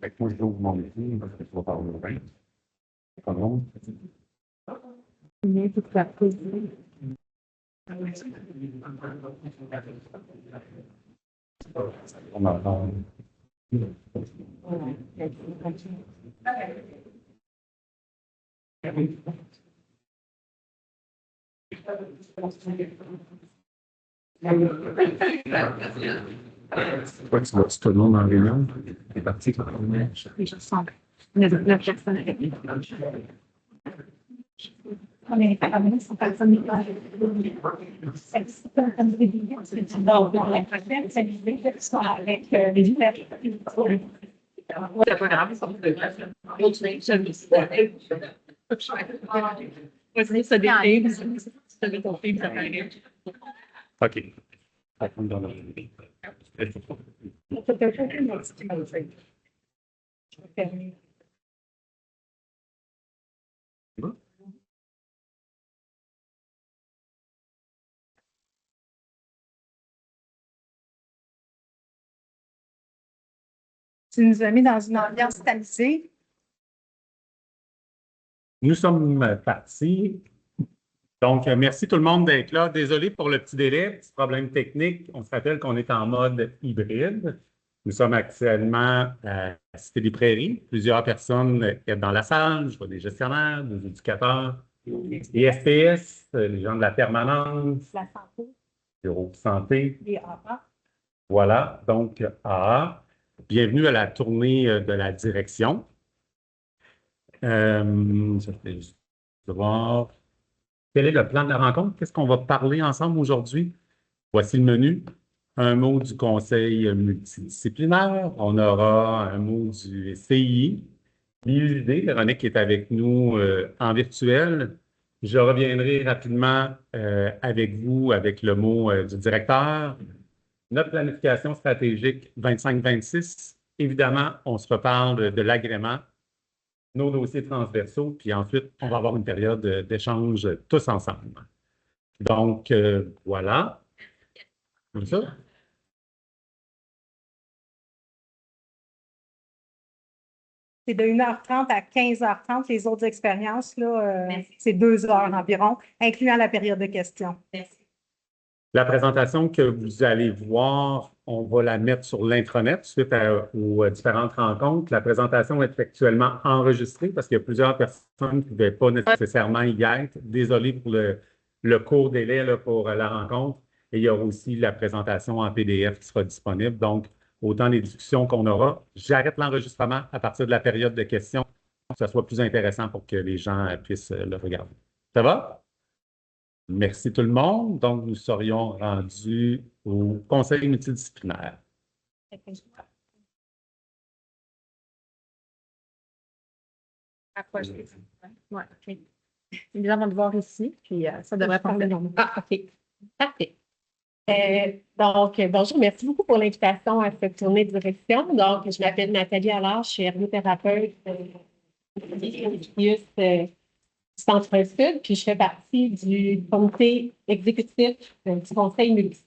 Fait que moi, je ouvre mon métier parce que tu vas parler au vin. Comment? Mais tout ça poser. On entend. Toi, tu vois tout le monde en réunion? C'est parti quand même. Oui, je sens. 9 personnes avec nous. On est pas mal, c'est pas comme c'est pas comme des billets, c'est dans la prochaine, c'est l'idée de ça avec les diverses. C'est pas grave, ça ça dépend. Ça dépend, ça paraît. OK. Attends, dans le- C'est quelqu'un qui m'a dit qu'il m'a fait. Je vais fermer. Tu nous as mis dans une ambiance tamisée. Nous sommes partis. Donc, merci tout le monde d'être là. Désolé pour le petit délai, petit problème technique. On se rappelle qu'on est en mode hybride. Nous sommes actuellement à la Cité des Prairies. Plusieurs personnes dans la salle. Je vois des gestionnaires, des éducateurs, des FPS, les gens de la permanence, La santé, bureau de santé. les AA. Voilà, donc, bienvenue à la tournée de la direction. Je vais juste voir. Quel est le plan de la rencontre? Qu'est-ce qu'on va parler ensemble aujourd'hui? Voici le menu. Un mot du conseil multidisciplinaire. On aura un mot du CII. L'IUD, Véronique est avec nous en virtuel. Je reviendrai rapidement avec vous avec le mot du directeur. Notre planification stratégique 25-26. Évidemment, on se reparle de l'agrément, nos dossiers transversaux, puis ensuite, on va avoir une période d'échange tous ensemble. Donc, voilà. Comme ça. C'est de 1h30 à 15h30. Les autres expériences, là, c'est 2 heures environ, incluant la période de questions. La présentation que vous allez voir, on va la mettre sur l'intranet suite aux différentes rencontres. La présentation est actuellement enregistrée parce qu'il y a plusieurs personnes qui ne pouvaient pas nécessairement y être. Désolé pour le court délai là, pour la rencontre. Et il y aura aussi la présentation en PDF qui sera disponible. Donc, autant les discussions qu'on aura. J'arrête l'enregistrement à partir de la période de questions pour que ce soit plus intéressant pour que les gens puissent le regarder. Ça va? Merci tout le monde. Donc, nous serions rendus au conseil multidisciplinaire. Ouais, OK. Les gens vont te voir ici, puis ça devrait prendre le nom. Ah, OK. Parfait. Donc, bonjour, merci beaucoup pour l'invitation à cette tournée de direction. Donc, je m'appelle Nathalie Allard, je suis ergothérapeute du Centre-Sud, puis je fais partie du comité exécutif du Conseil multi.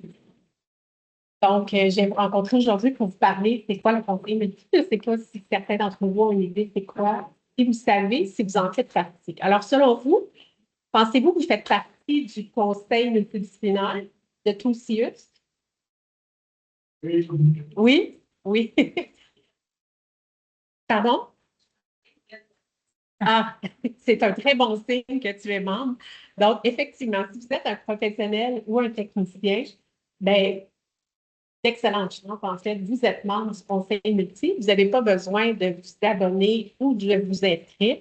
Donc, je viens vous rencontrer aujourd'hui pour vous parler c'est quoi le Conseil multi. Je ne sais pas si certains d'entre vous ont une idée c'est quoi. Si vous savez, si vous en faites partie. Alors, selon vous, pensez-vous que vous faites partie du Conseil multidisciplinaire de tout CIUS? Oui? Oui. Pardon? Ah, c'est un très bon signe que tu es membre. Donc, effectivement, si vous êtes un professionnel ou un technicien, bien, d'excellentes chances, en fait, vous êtes membre du Conseil multi. Vous n'avez pas besoin de vous abonner ou de vous inscrire.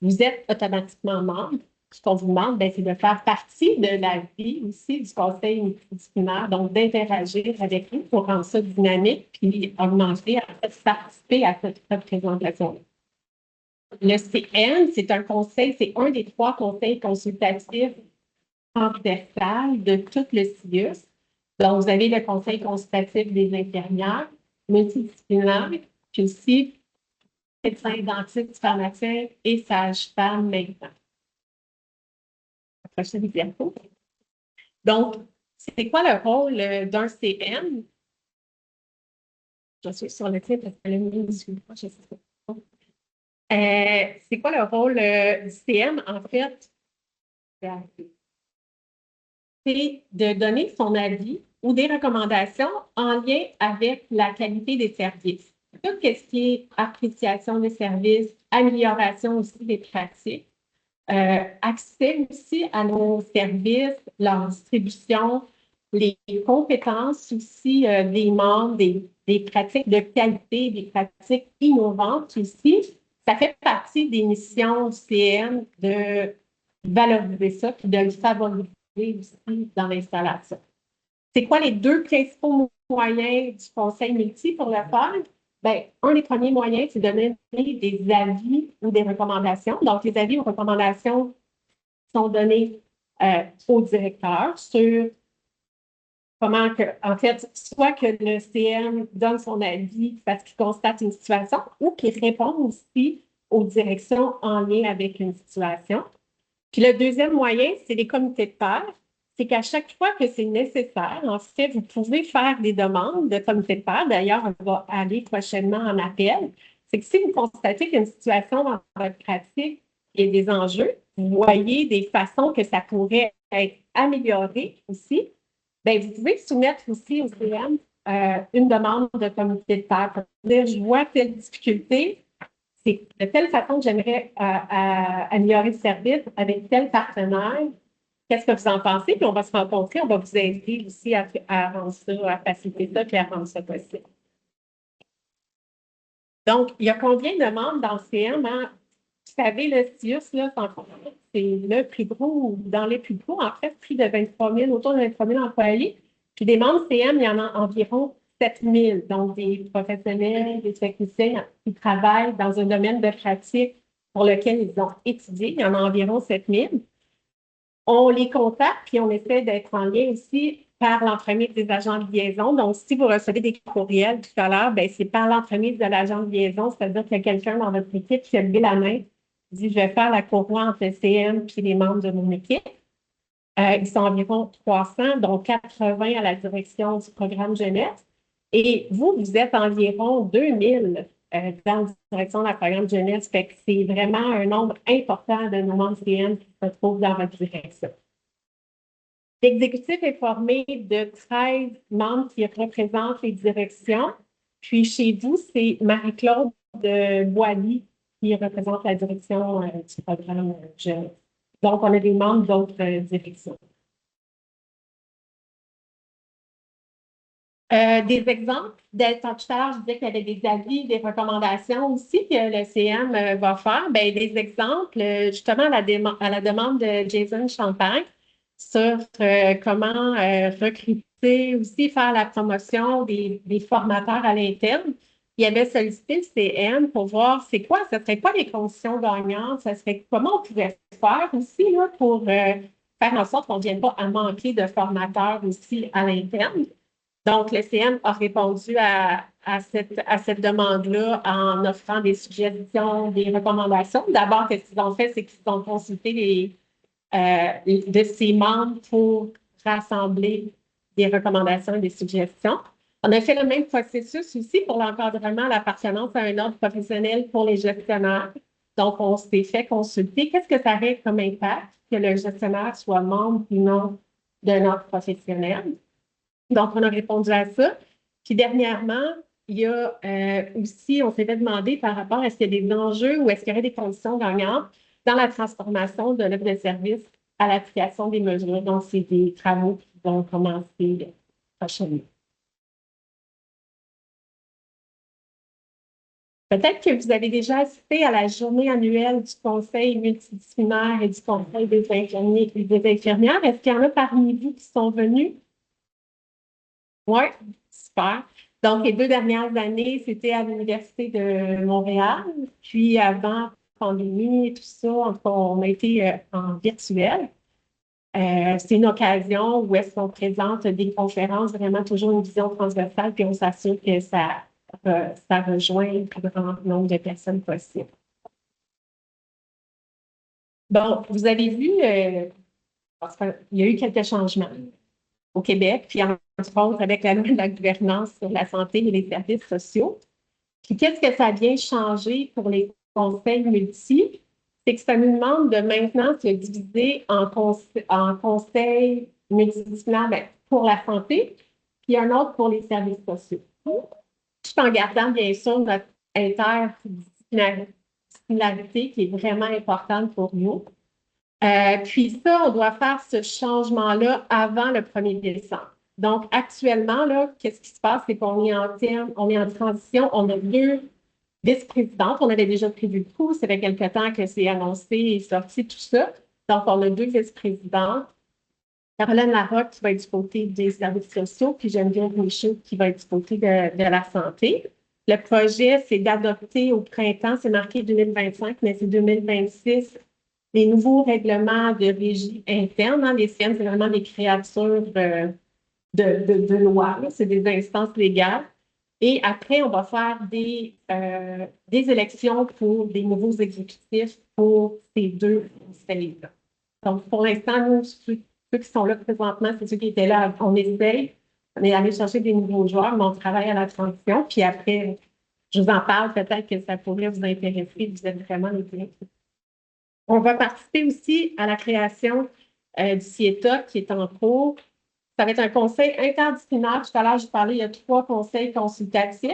Vous êtes automatiquement membre. Ce qu'on vous demande, ben, c'est de faire partie de la vie aussi du conseil multidisciplinaire, donc d'interagir avec nous pour rendre ça dynamique puis augmenter, en fait, participer à cette représentation. Le CN, c'est un conseil, c'est un des 3 conseils consultatifs transversal de tout le CIUS. Donc, vous avez le conseil consultatif des infirmières, multidisciplinaire, puis aussi médecins, dentistes, pharmaciens et sages-femmes maintenant. La prochaine diapo. Donc, c'est quoi le rôle d'un CN? Je suis sur le titre parce que le mien ne suit pas, je sais pas. C'est quoi le rôle du CM? En fait, c'est de donner son avis ou des recommandations en lien avec la qualité des services. Tout ce qui est appréciation des services, amélioration aussi des pratiques, accès aussi à nos services, leur distribution, les compétences aussi des membres, des pratiques de qualité, des pratiques innovantes aussi. Ça fait partie des missions du CM de valoriser ça et de le favoriser aussi dans l'installation. C'est quoi les deux principaux moyens du conseil multi pour le faire? Bien, un des premiers moyens, c'est de donner des avis ou des recommandations. Donc, les avis ou recommandations sont donnés au directeur sur comment que, en fait, soit que le CM donne son avis parce qu'il constate une situation ou qu'il répond aussi aux directions en lien avec une situation. Puis le deuxième moyen, c'est les comités de pairs. C'est qu'à chaque fois que c'est nécessaire, en fait, vous pouvez faire des demandes de comités de pairs. D'ailleurs, on va aller prochainement en appel. C'est que si vous constatez qu'une situation dans votre pratique et des enjeux, vous voyez des façons que ça pourrait être amélioré aussi, bien, vous pouvez soumettre aussi au CM une demande de comité de pairs. Dire, je vois telle difficulté, c'est de telle façon que j'aimerais améliorer le service avec tel partenaire. Qu'est-ce que vous en pensez? Puis on va se rencontrer, on va vous aider aussi à rendre ça, à faciliter ça, puis à rendre ça possible. Donc, il y a combien de membres dans le CM? Hein? Vous savez, le CIUS, là, c'est le plus gros, dans les plus gros, en fait, plus de 23 000, autour de 23 000 employés. Puis des membres CM, il y en a environ 7 000, donc des professionnels, des techniciens qui travaillent dans un domaine de pratique pour lequel ils ont étudié. Il y en a environ 7 000. On les contacte, puis on essaie d'être en lien aussi par l'entremise des agents de liaison. Donc, si vous recevez des courriels tout à l'heure, ben, c'est par l'entremise de l'agent de liaison, c'est-à-dire qu'il y a quelqu'un dans votre équipe qui a levé la main, dit, je vais faire la courroie entre le CM et les membres de mon équipe. Ils sont environ 300, dont 80 à la direction du programme jeunesse. Et vous, vous êtes environ 2000 dans la direction de la programme jeunesse. Fait que c'est vraiment un nombre important de nos membres CM qui se trouvent dans votre direction. L'exécutif est formé de 13 membres qui représentent les directions. Puis chez vous, c'est Marie-Claude Boilly qui représente la direction du programme jeunesse. Donc, on a des membres d'autres directions. Des exemples, tout à l'heure, je disais qu'il y avait des avis, des recommandations aussi que le CM va faire. Bien, des exemples, justement, à la demande de Jason Champagne sur comment recruter, aussi faire la promotion des formateurs à l'interne. Il avait sollicité le CM pour voir c'est quoi, ce serait quoi les conditions gagnantes, ça serait comment on pourrait faire aussi là, pour faire en sorte qu'on ne vienne pas à manquer de formateurs aussi à l'interne. Donc, le CM a répondu à cette demande-là en offrant des suggestions, des recommandations. D'abord, ce qu'ils ont fait, c'est qu'ils ont consulté de ses membres pour rassembler des recommandations et des suggestions. On a fait le même processus aussi pour l'encadrement, l'appartenance à un ordre professionnel pour les gestionnaires. Donc, on s'est fait consulter. Qu'est-ce que ça aurait comme impact que le gestionnaire soit membre ou non d'un ordre professionnel? Donc, on a répondu à ça. Puis dernièrement, il y a aussi, on s'est fait demander par rapport à est-ce qu'il y a des enjeux ou est-ce qu'il y aurait des conditions gagnantes dans la transformation de l'offre de service à l'application des mesures. Donc, c'est des travaux qui vont commencer prochainement. Peut-être que vous avez déjà assisté à la journée annuelle du Conseil multidisciplinaire et du Conseil des infirmiers et des infirmières. Est-ce qu'il y en a parmi vous qui sont venus? Oui, super. Donc, les 2 dernières années, c'était à l'Université de Montréal. Puis, avant la pandémie et tout ça, on a été en virtuel. C'est une occasion où est-ce qu'on présente des conférences, vraiment toujours une vision transversale, puis on s'assure que ça rejoint le plus grand nombre de personnes possible. Bon, vous avez vu, il y a eu quelques changements. au Québec, puis entre autres avec la loi de la gouvernance sur la santé et les services sociaux. Puis qu'est-ce que ça vient changer pour les conseils multi? C'est que ça nous demande de maintenant se diviser en conseils multidisciplinaires pour la santé, puis un autre pour les services sociaux. Tout en gardant bien sûr notre interdisciplinarité qui est vraiment importante pour nous. Puis ça, on doit faire ce changement-là avant le 1er décembre. Donc, actuellement, là, qu'est-ce qui se passe? C'est qu'on est on est en transition. On a 2 vice-présidentes. On avait déjà prévu le coup. Ça fait quelque temps que c'est annoncé et sorti, tout ça. Donc, on a 2 vice-présidentes. Caroline Larocque qui va être du côté des services sociaux, puis Geneviève Michaud qui va être du côté de la santé. Le projet, c'est d'adopter au printemps, c'est marqué 2025, mais c'est 2026, les nouveaux règlements de régie interne. Hein, les CN, c'est vraiment des créatures de loi, c'est des instances légales. Et après, on va faire des élections pour des nouveaux exécutifs pour ces 2 conseils-là. Donc, pour l'instant, nous, ceux qui sont là présentement, c'est ceux qui étaient là. On essaye, on est allé chercher des nouveaux joueurs, mais on travaille à la transition. Puis après, je vous en parle, peut-être que ça pourrait vous intéresser. Vous êtes vraiment les bienvenus. On va participer aussi à la création du CIETA qui est en cours. Ça va être un conseil interdisciplinaire. Tout à l'heure, je parlais, il y a 3 conseils consultatifs.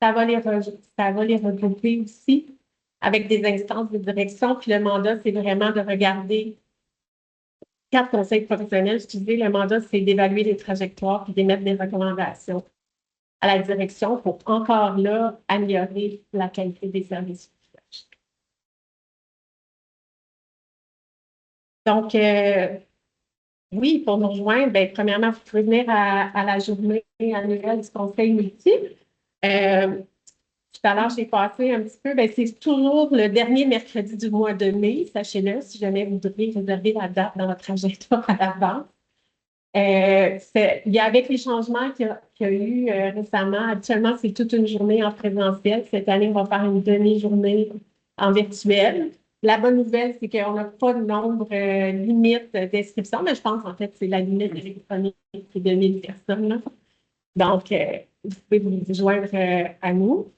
Ça va les regrouper aussi avec des instances de direction. Puis le mandat, c'est vraiment de regarder 4 conseils professionnels. Je disais, le mandat, c'est d'évaluer les trajectoires puis d'émettre des recommandations à la direction pour encore là améliorer la qualité des services. Donc, oui, pour nous rejoindre, bien, premièrement, vous pouvez venir à la journée annuelle du Conseil multi. Tout à l'heure, j'ai passé un petit peu, bien, c'est toujours le dernier mercredi du mois de mai, sachez-le, si jamais vous devez réserver la date dans votre trajectoire à l'avance. Il y a avec les changements qu'il y a eu récemment, habituellement, c'est toute une journée en présentiel. Cette année, on va faire une demi-journée en virtuel. La bonne nouvelle, c'est qu'on n'a pas de nombre limite d'inscriptions, mais je pense en fait c'est la limite électronique, c'est 2000 personnes. Là. Donc, vous pouvez vous joindre à nous.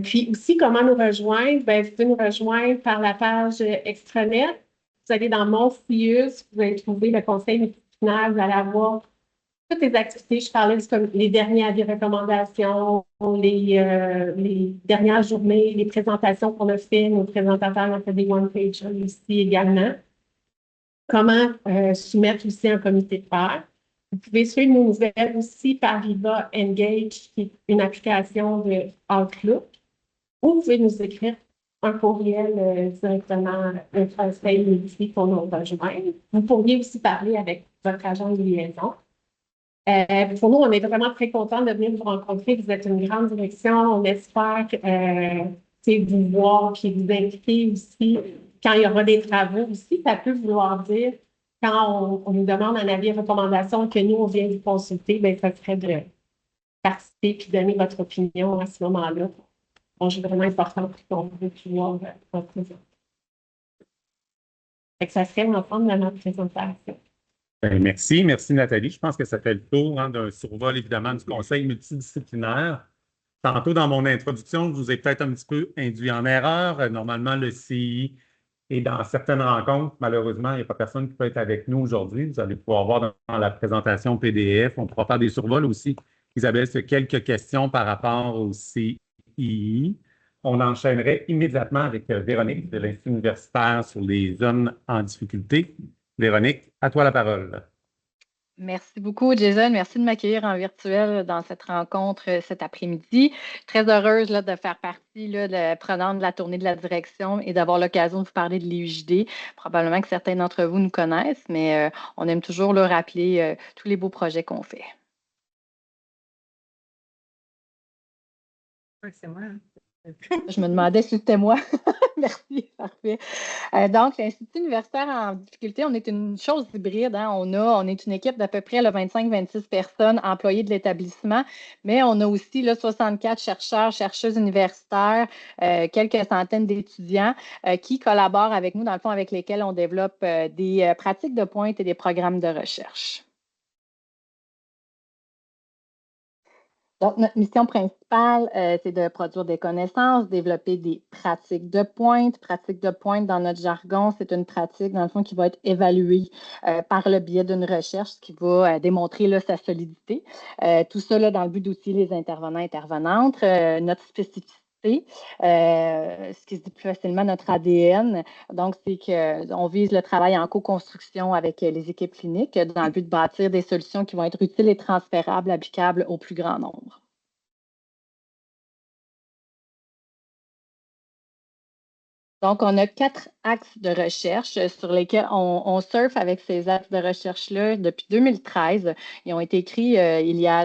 Puis aussi, comment nous rejoindre? Bien, vous pouvez nous rejoindre par la page extranet. Vous allez dans Mon FIUS, vous allez trouver le conseil multidisciplinaire, vous allez avoir toutes les activités. Je parlais les dernières recommandations, les dernières journées, les présentations qu'on a fait, nos présentateurs ont fait des one-pages ici également. Comment soumettre aussi un comité de pairs. Vous pouvez suivre nos nouvelles aussi par Viva Engage, qui est une application de Outlook. Ou vous pouvez nous écrire un courriel directement au conseil multi pour nous rejoindre. Vous pourriez aussi parler avec votre agent de liaison. Pour nous, on est vraiment très contents de venir vous rencontrer. Vous êtes une grande direction. On espère vous voir et vous impliquer aussi quand il y aura des travaux aussi. Ça peut vouloir dire, quand on nous demande un avis et recommandation que nous, on vient vous consulter, bien, ça serait de participer et donner votre opinion à ce moment-là. Bon, c'est vraiment important pour qu'on puisse pouvoir représenter. Ça serait l'ensemble de notre présentation. Bien, merci Nathalie. Je pense que ça fait le tour d'un survol évidemment du conseil multidisciplinaire. Tantôt dans mon introduction, je vous ai peut-être un petit peu induit en erreur. Normalement, le CI est dans certaines rencontres. Malheureusement, il n'y a pas personne qui peut être avec nous aujourd'hui. Vous allez pouvoir voir dans la présentation PDF. On pourra faire des survols aussi. Isabelle, c'est quelques questions par rapport au CI. On enchaînerait immédiatement avec Véronique de l'Institut universitaire sur les zones en difficulté. Véronique, à toi la parole. Merci beaucoup, Jason. Merci de m'accueillir en virtuel dans cette rencontre cet après-midi. Très heureuse là, de faire partie prenante de la tournée de la direction et d'avoir l'occasion de vous parler de l'IUJD. Probablement que certains d'entre vous nous connaissent, mais on aime toujours leur rappeler tous les beaux projets qu'on fait. Oui, c'est moi. Je me demandais si c'était moi. Merci, parfait. Donc, l'Institut universitaire en difficulté, on est une chose hybride. Hein. On est une équipe d'à peu près 25-26 personnes employées de l'établissement, mais on a aussi là, 64 chercheurs, chercheuses universitaires, quelques centaines d'étudiants qui collaborent avec nous, dans le fond, avec lesquels on développe des pratiques de pointe et des programmes de recherche. Donc, notre mission principale, c'est de produire des connaissances, développer des pratiques de pointe. Pratique de pointe, dans notre jargon, c'est une pratique, dans le fond, qui va être évaluée par le biais d'une recherche qui va démontrer là, sa solidité. Tout ça là, dans le but d'outiller les intervenants et intervenantes. Notre spécificité, ce qui se dit plus facilement notre ADN. Donc, c'est qu'on vise le travail en co-construction avec les équipes cliniques dans le but de bâtir des solutions qui vont être utiles et transférables, applicables au plus grand nombre. Donc, on a 4 axes de recherche sur lesquels on surfe avec ces axes de recherche-là depuis 2013. Ils ont été écrits il y a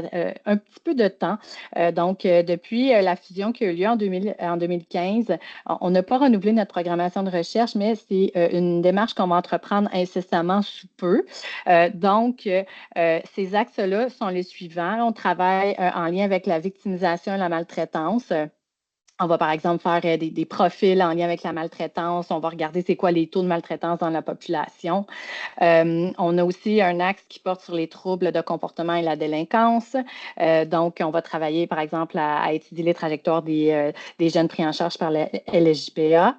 un petit peu de temps. Depuis la fusion qui a eu lieu en 2015, on n'a pas renouvelé notre programmation de recherche, mais c'est une démarche qu'on va entreprendre incessamment sous peu. Ces axes-là sont les suivants. On travaille en lien avec la victimisation et la maltraitance. On va, par exemple, faire des profils en lien avec la maltraitance. On va regarder c'est quoi les taux de maltraitance dans la population. On a aussi un axe qui porte sur les troubles de comportement et la délinquance. On va travailler, par exemple, à étudier les trajectoires des jeunes pris en charge par la LSJPA.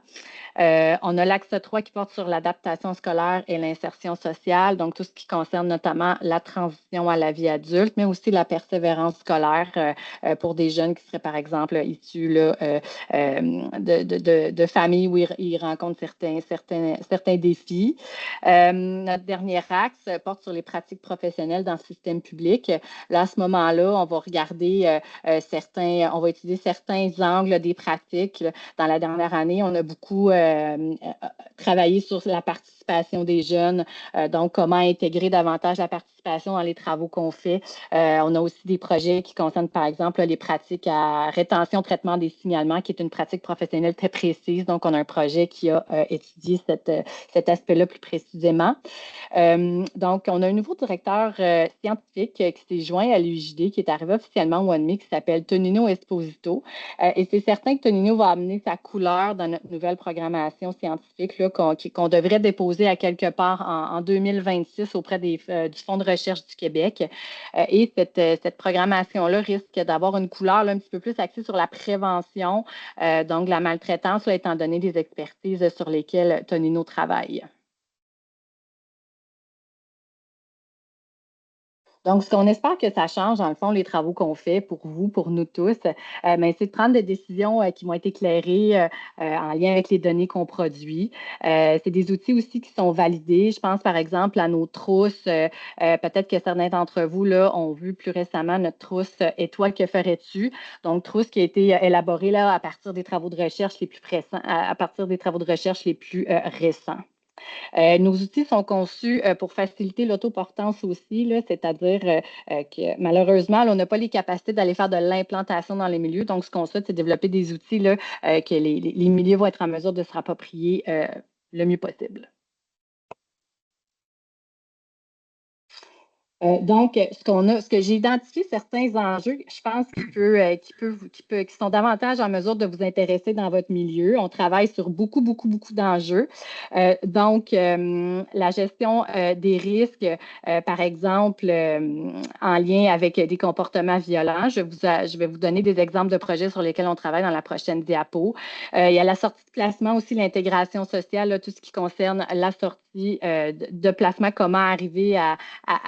On a l'axe 3 qui porte sur l'adaptation scolaire et l'insertion sociale, donc tout ce qui concerne notamment la transition à la vie adulte, mais aussi la persévérance scolaire pour des jeunes qui seraient, par exemple, issus là, de familles où ils rencontrent certains défis. Notre dernier axe porte sur les pratiques professionnelles dans le système public. Là, à ce moment-là, on va regarder on va étudier certains angles des pratiques. Dans la dernière année, on a beaucoup travailler sur la participation des jeunes, donc comment intégrer davantage la participation dans les travaux qu'on fait. On a aussi des projets qui concernent, par exemple, les pratiques à rétention, traitement des signalements, qui est une pratique professionnelle très précise. Donc, on a un projet qui a étudié cet aspect-là plus précisément. On a un nouveau directeur scientifique qui s'est joint à l'UJD, qui est arrivé officiellement au mois de mai, qui s'appelle Tonino Esposito. Et c'est certain que Tonino va amener sa couleur dans notre nouvelle programmation scientifique là, qu'on devrait déposer à quelque part en 2026 auprès du Fonds de recherche du Québec. Et cette programmation-là risque d'avoir une couleur là, un petit peu plus axée sur la prévention, donc la maltraitance, là, étant donné des expertises sur lesquelles Tonino travaille. Donc, ce qu'on espère que ça change, dans le fond, les travaux qu'on fait pour vous, pour nous tous, c'est de prendre des décisions qui vont être éclairées en lien avec les données qu'on produit. C'est des outils aussi qui sont validés. Je pense, par exemple, à nos trousses. Peut-être que certains d'entre vous là, ont vu plus récemment notre trousse « Et toi, que ferais-tu? » Donc, trousse qui a été élaborée là, à partir des travaux de recherche les plus récents. Nos outils sont conçus pour faciliter l'autoportance aussi, c'est-à-dire que malheureusement, là, on n'a pas les capacités d'aller faire de l'implantation dans les milieux. Donc, ce qu'on souhaite, c'est développer des outils là, que les milieux vont être en mesure de se rapproprier le mieux possible. Ce que j'ai identifié certains enjeux, je pense qui sont davantage en mesure de vous intéresser dans votre milieu. On travaille sur beaucoup d'enjeux. La gestion des risques, par exemple, en lien avec des comportements violents. Je vais vous donner des exemples de projets sur lesquels on travaille dans la prochaine diapo. Il y a la sortie de placement aussi, l'intégration sociale, là, tout ce qui concerne la sortie de placement, comment arriver à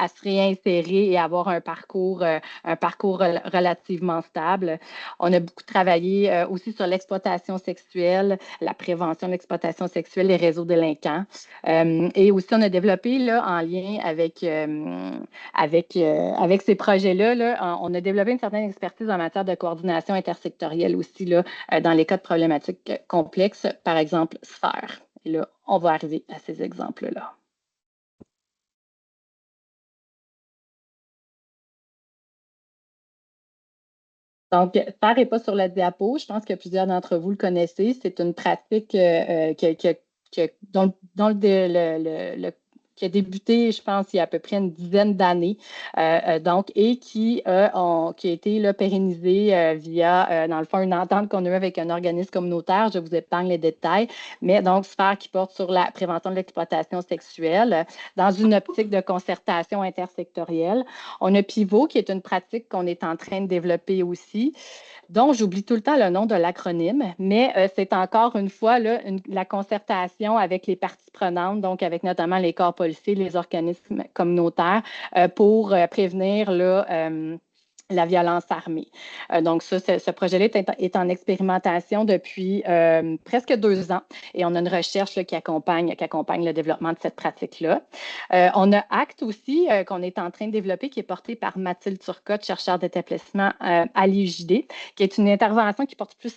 se réinsérer et avoir un parcours relativement stable. On a beaucoup travaillé aussi sur l'exploitation sexuelle, la prévention de l'exploitation sexuelle, les réseaux délinquants. Et aussi, on a développé là, en lien avec ces projets-là, là, on a développé une certaine expertise en matière de coordination intersectorielle aussi là, dans les cas de problématiques complexes, par exemple sphère. Et là, on va arriver à ces exemples-là. Donc, SPAR n'est pas sur la diapo. Je pense que plusieurs d'entre vous le connaissez. C'est une pratique qui a débuté, je pense, il y a à peu près une dizaine d'années, et qui a été là, pérennisée via, dans le fond, une entente qu'on a eue avec un organisme communautaire. Je vous épargne les détails, mais donc, SPAR qui porte sur la prévention de l'exploitation sexuelle dans une optique de concertation intersectorielle. On a Pivot, qui est une pratique qu'on est en train de développer aussi, dont j'oublie tout le temps le nom de l'acronyme, mais c'est encore une fois là, la concertation avec les parties prenantes, donc avec notamment les corps policiers, les organismes communautaires, pour prévenir là, la violence armée. Donc, ce projet-là est en expérimentation depuis presque 2 ans et on a une recherche là, qui accompagne le développement de cette pratique-là. On a ACT aussi qu'on est en train de développer qui est porté par Mathilde Turcotte, chercheur d'établissement à l'IJD, qui est une intervention qui porte plus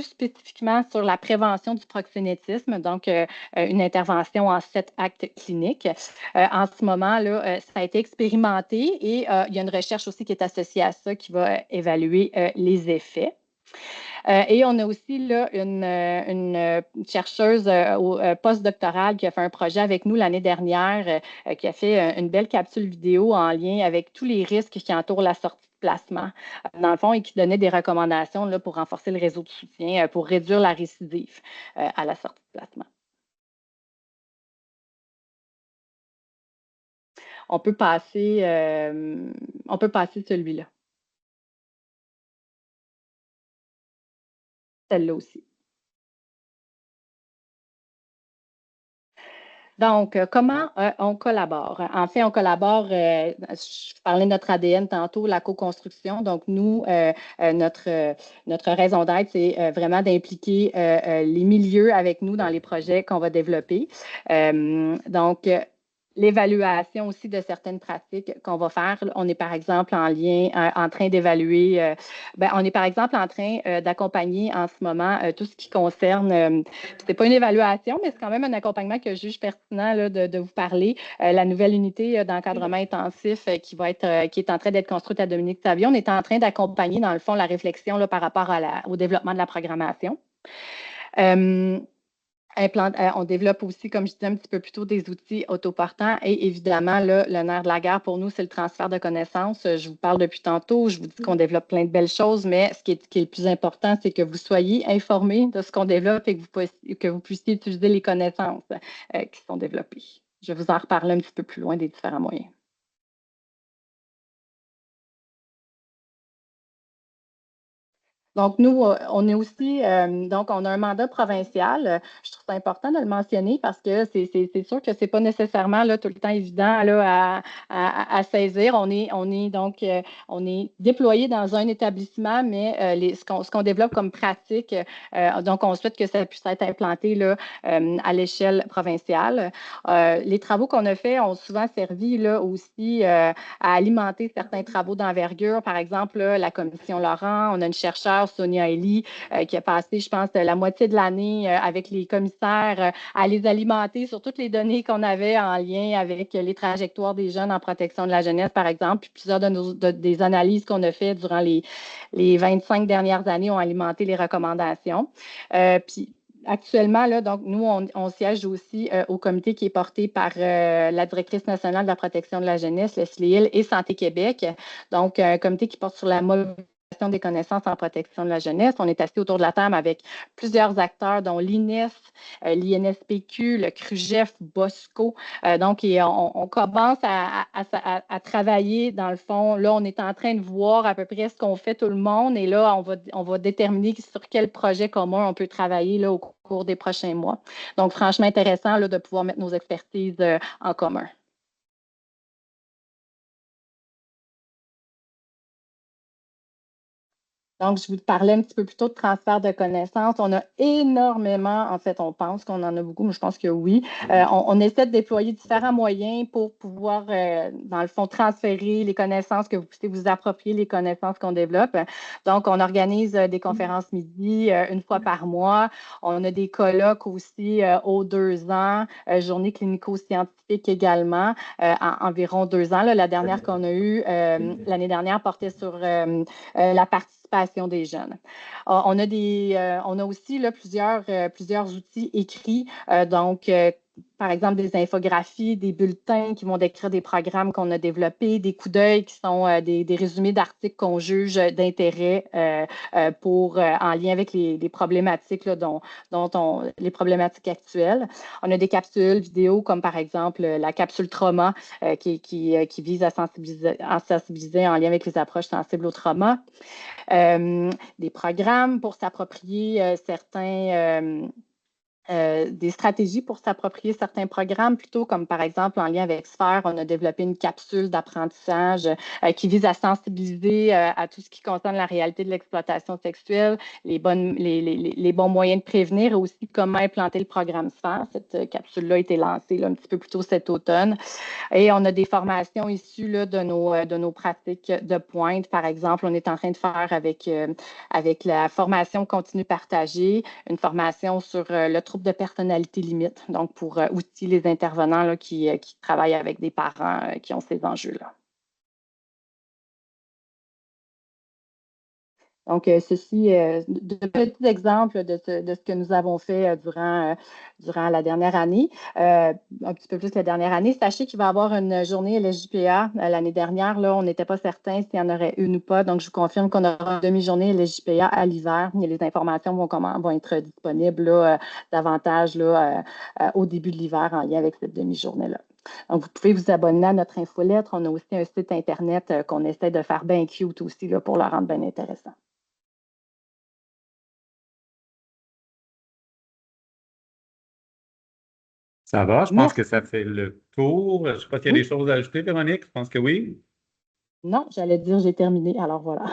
spécifiquement sur la prévention du proxénétisme, donc une intervention en 7 actes cliniques. En ce moment, là, ça a été expérimenté et il y a une recherche aussi qui est associée à ça qui va évaluer les effets. Et on a aussi là, une chercheuse au postdoctorale qui a fait un projet avec nous l'année dernière, qui a fait une belle capsule vidéo en lien avec tous les risques qui entourent la sortie de placement, dans le fond, et qui donnait des recommandations là, pour renforcer le réseau de soutien, pour réduire la récidive à la sortie de placement. On peut passer celui-là. Celle-là aussi. Donc, comment on collabore? En fait, on collabore, je parlais de notre ADN tantôt, la co-construction. Donc, nous, notre raison d'être, c'est vraiment d'impliquer les milieux avec nous dans les projets qu'on va développer. Donc, l'évaluation aussi de certaines pratiques qu'on va faire. On est par exemple en train d'évaluer, on est par exemple en train d'accompagner en ce moment tout ce qui concerne, c'est pas une évaluation, mais c'est quand même un accompagnement que je juge pertinent là, de vous parler. La nouvelle unité d'encadrement intensif qui est en train d'être construite à Dominique-Savio. On est en train d'accompagner, dans le fond, la réflexion là, par rapport au développement de la programmation. On développe aussi, comme je disais un petit peu plus tôt, des outils autoportants et évidemment, là, le nerf de la guerre pour nous, c'est le transfert de connaissances. Je vous parle depuis tantôt, je vous dis qu'on développe plein de belles choses, mais ce qui est le plus important, c'est que vous soyez informés de ce qu'on développe et que vous puissiez utiliser les connaissances qui sont développées. Je vais vous en reparler un petit peu plus loin des différents moyens. Donc, nous, on est aussi, donc, on a un mandat provincial. Je trouve ça important de le mentionner parce que c'est sûr que ce n'est pas nécessairement là, tout le temps évident là, à saisir. On est déployé dans un établissement, mais ce qu'on développe comme pratique, donc, on souhaite que ça puisse être implanté là, à l'échelle provinciale. Les travaux qu'on a faits ont souvent servi là, aussi à alimenter certains travaux d'envergure. Par exemple, là, la commission Laurent, on a une chercheure, Sonia Elie, qui a passé, je pense, la moitié de l'année avec les commissaires à les alimenter sur toutes les données qu'on avait en lien avec les trajectoires des jeunes en protection de la jeunesse, par exemple. Puis plusieurs des analyses qu'on a faites durant les 25 dernières années ont alimenté les recommandations. Puis actuellement, là, donc, nous, on siège aussi au comité qui est porté par la directrice nationale de la protection de la jeunesse, Leslie Hill, et Santé Québec. Donc, un comité qui porte sur la mobilisation des connaissances en protection de la jeunesse. On est assis autour de la table avec plusieurs acteurs, dont l'INES, l'INSPQ, le CRUGEF, Bosco. Donc, on commence à travailler, dans le fond. Là, on est en train de voir à peu près ce qu'on fait tout le monde. Et là, on va déterminer sur quel projet commun on peut travailler là, au cours des prochains mois. Donc, franchement intéressant là, de pouvoir mettre nos expertises en commun. Donc, je vous parlais un petit peu plus tôt de transfert de connaissances. On a énormément, en fait, on pense qu'on en a beaucoup, mais je pense que oui. On essaie de déployer différents moyens pour pouvoir, dans le fond, transférer les connaissances, que vous puissiez vous approprier les connaissances qu'on développe. Donc, on organise des conférences midi une fois par mois. On a des colloques aussi aux 2 ans, journée clinico-scientifique également, environ 2 ans. Là, la dernière qu'on a eue l'année dernière portait sur la participation participation des jeunes. On a aussi là, plusieurs outils écrits, par exemple, des infographies, des bulletins qui vont décrire des programmes qu'on a développés, des coups d'œil qui sont des résumés d'articles qu'on juge d'intérêt en lien avec les problématiques là, les problématiques actuelles. On a des capsules vidéo comme par exemple la capsule trauma qui vise à sensibiliser en lien avec les approches sensibles au trauma. Des programmes pour s'approprier des stratégies pour s'approprier certains programmes, plutôt comme par exemple en lien avec Sphère, on a développé une capsule d'apprentissage qui vise à sensibiliser à tout ce qui concerne la réalité de l'exploitation sexuelle, les bons moyens de prévenir et aussi comment implanter le programme Sphère. Cette capsule-là a été lancée là, un petit peu plus tôt cet automne. Et on a des formations issues là, de nos pratiques de pointe. Par exemple, on est en train de faire avec la formation continue partagée, une formation sur le trouble de personnalité limite, donc pour outiller les intervenants là, qui travaillent avec des parents qui ont ces enjeux-là. Donc, ceci, de petits exemples de ce que nous avons fait durant la dernière année, un petit peu plus que la dernière année. Sachez qu'il va y avoir une journée LSJPA. L'année dernière, là, on n'était pas certain s'il y en aurait une ou pas. Donc, je vous confirme qu'on aura une demi-journée LSJPA à l'hiver. Les informations vont être disponibles là, davantage là, au début de l'hiver en lien avec cette demi-journée-là. Donc, vous pouvez vous abonner à notre infolettre. On a aussi un site Internet qu'on essaie de faire bien cute aussi là, pour le rendre bien intéressant. Ça va, je pense que ça fait le tour. Je ne sais pas s'il y a des choses à ajouter, Véronique. Je pense que oui. Non, j'allais dire j'ai terminé, alors voilà.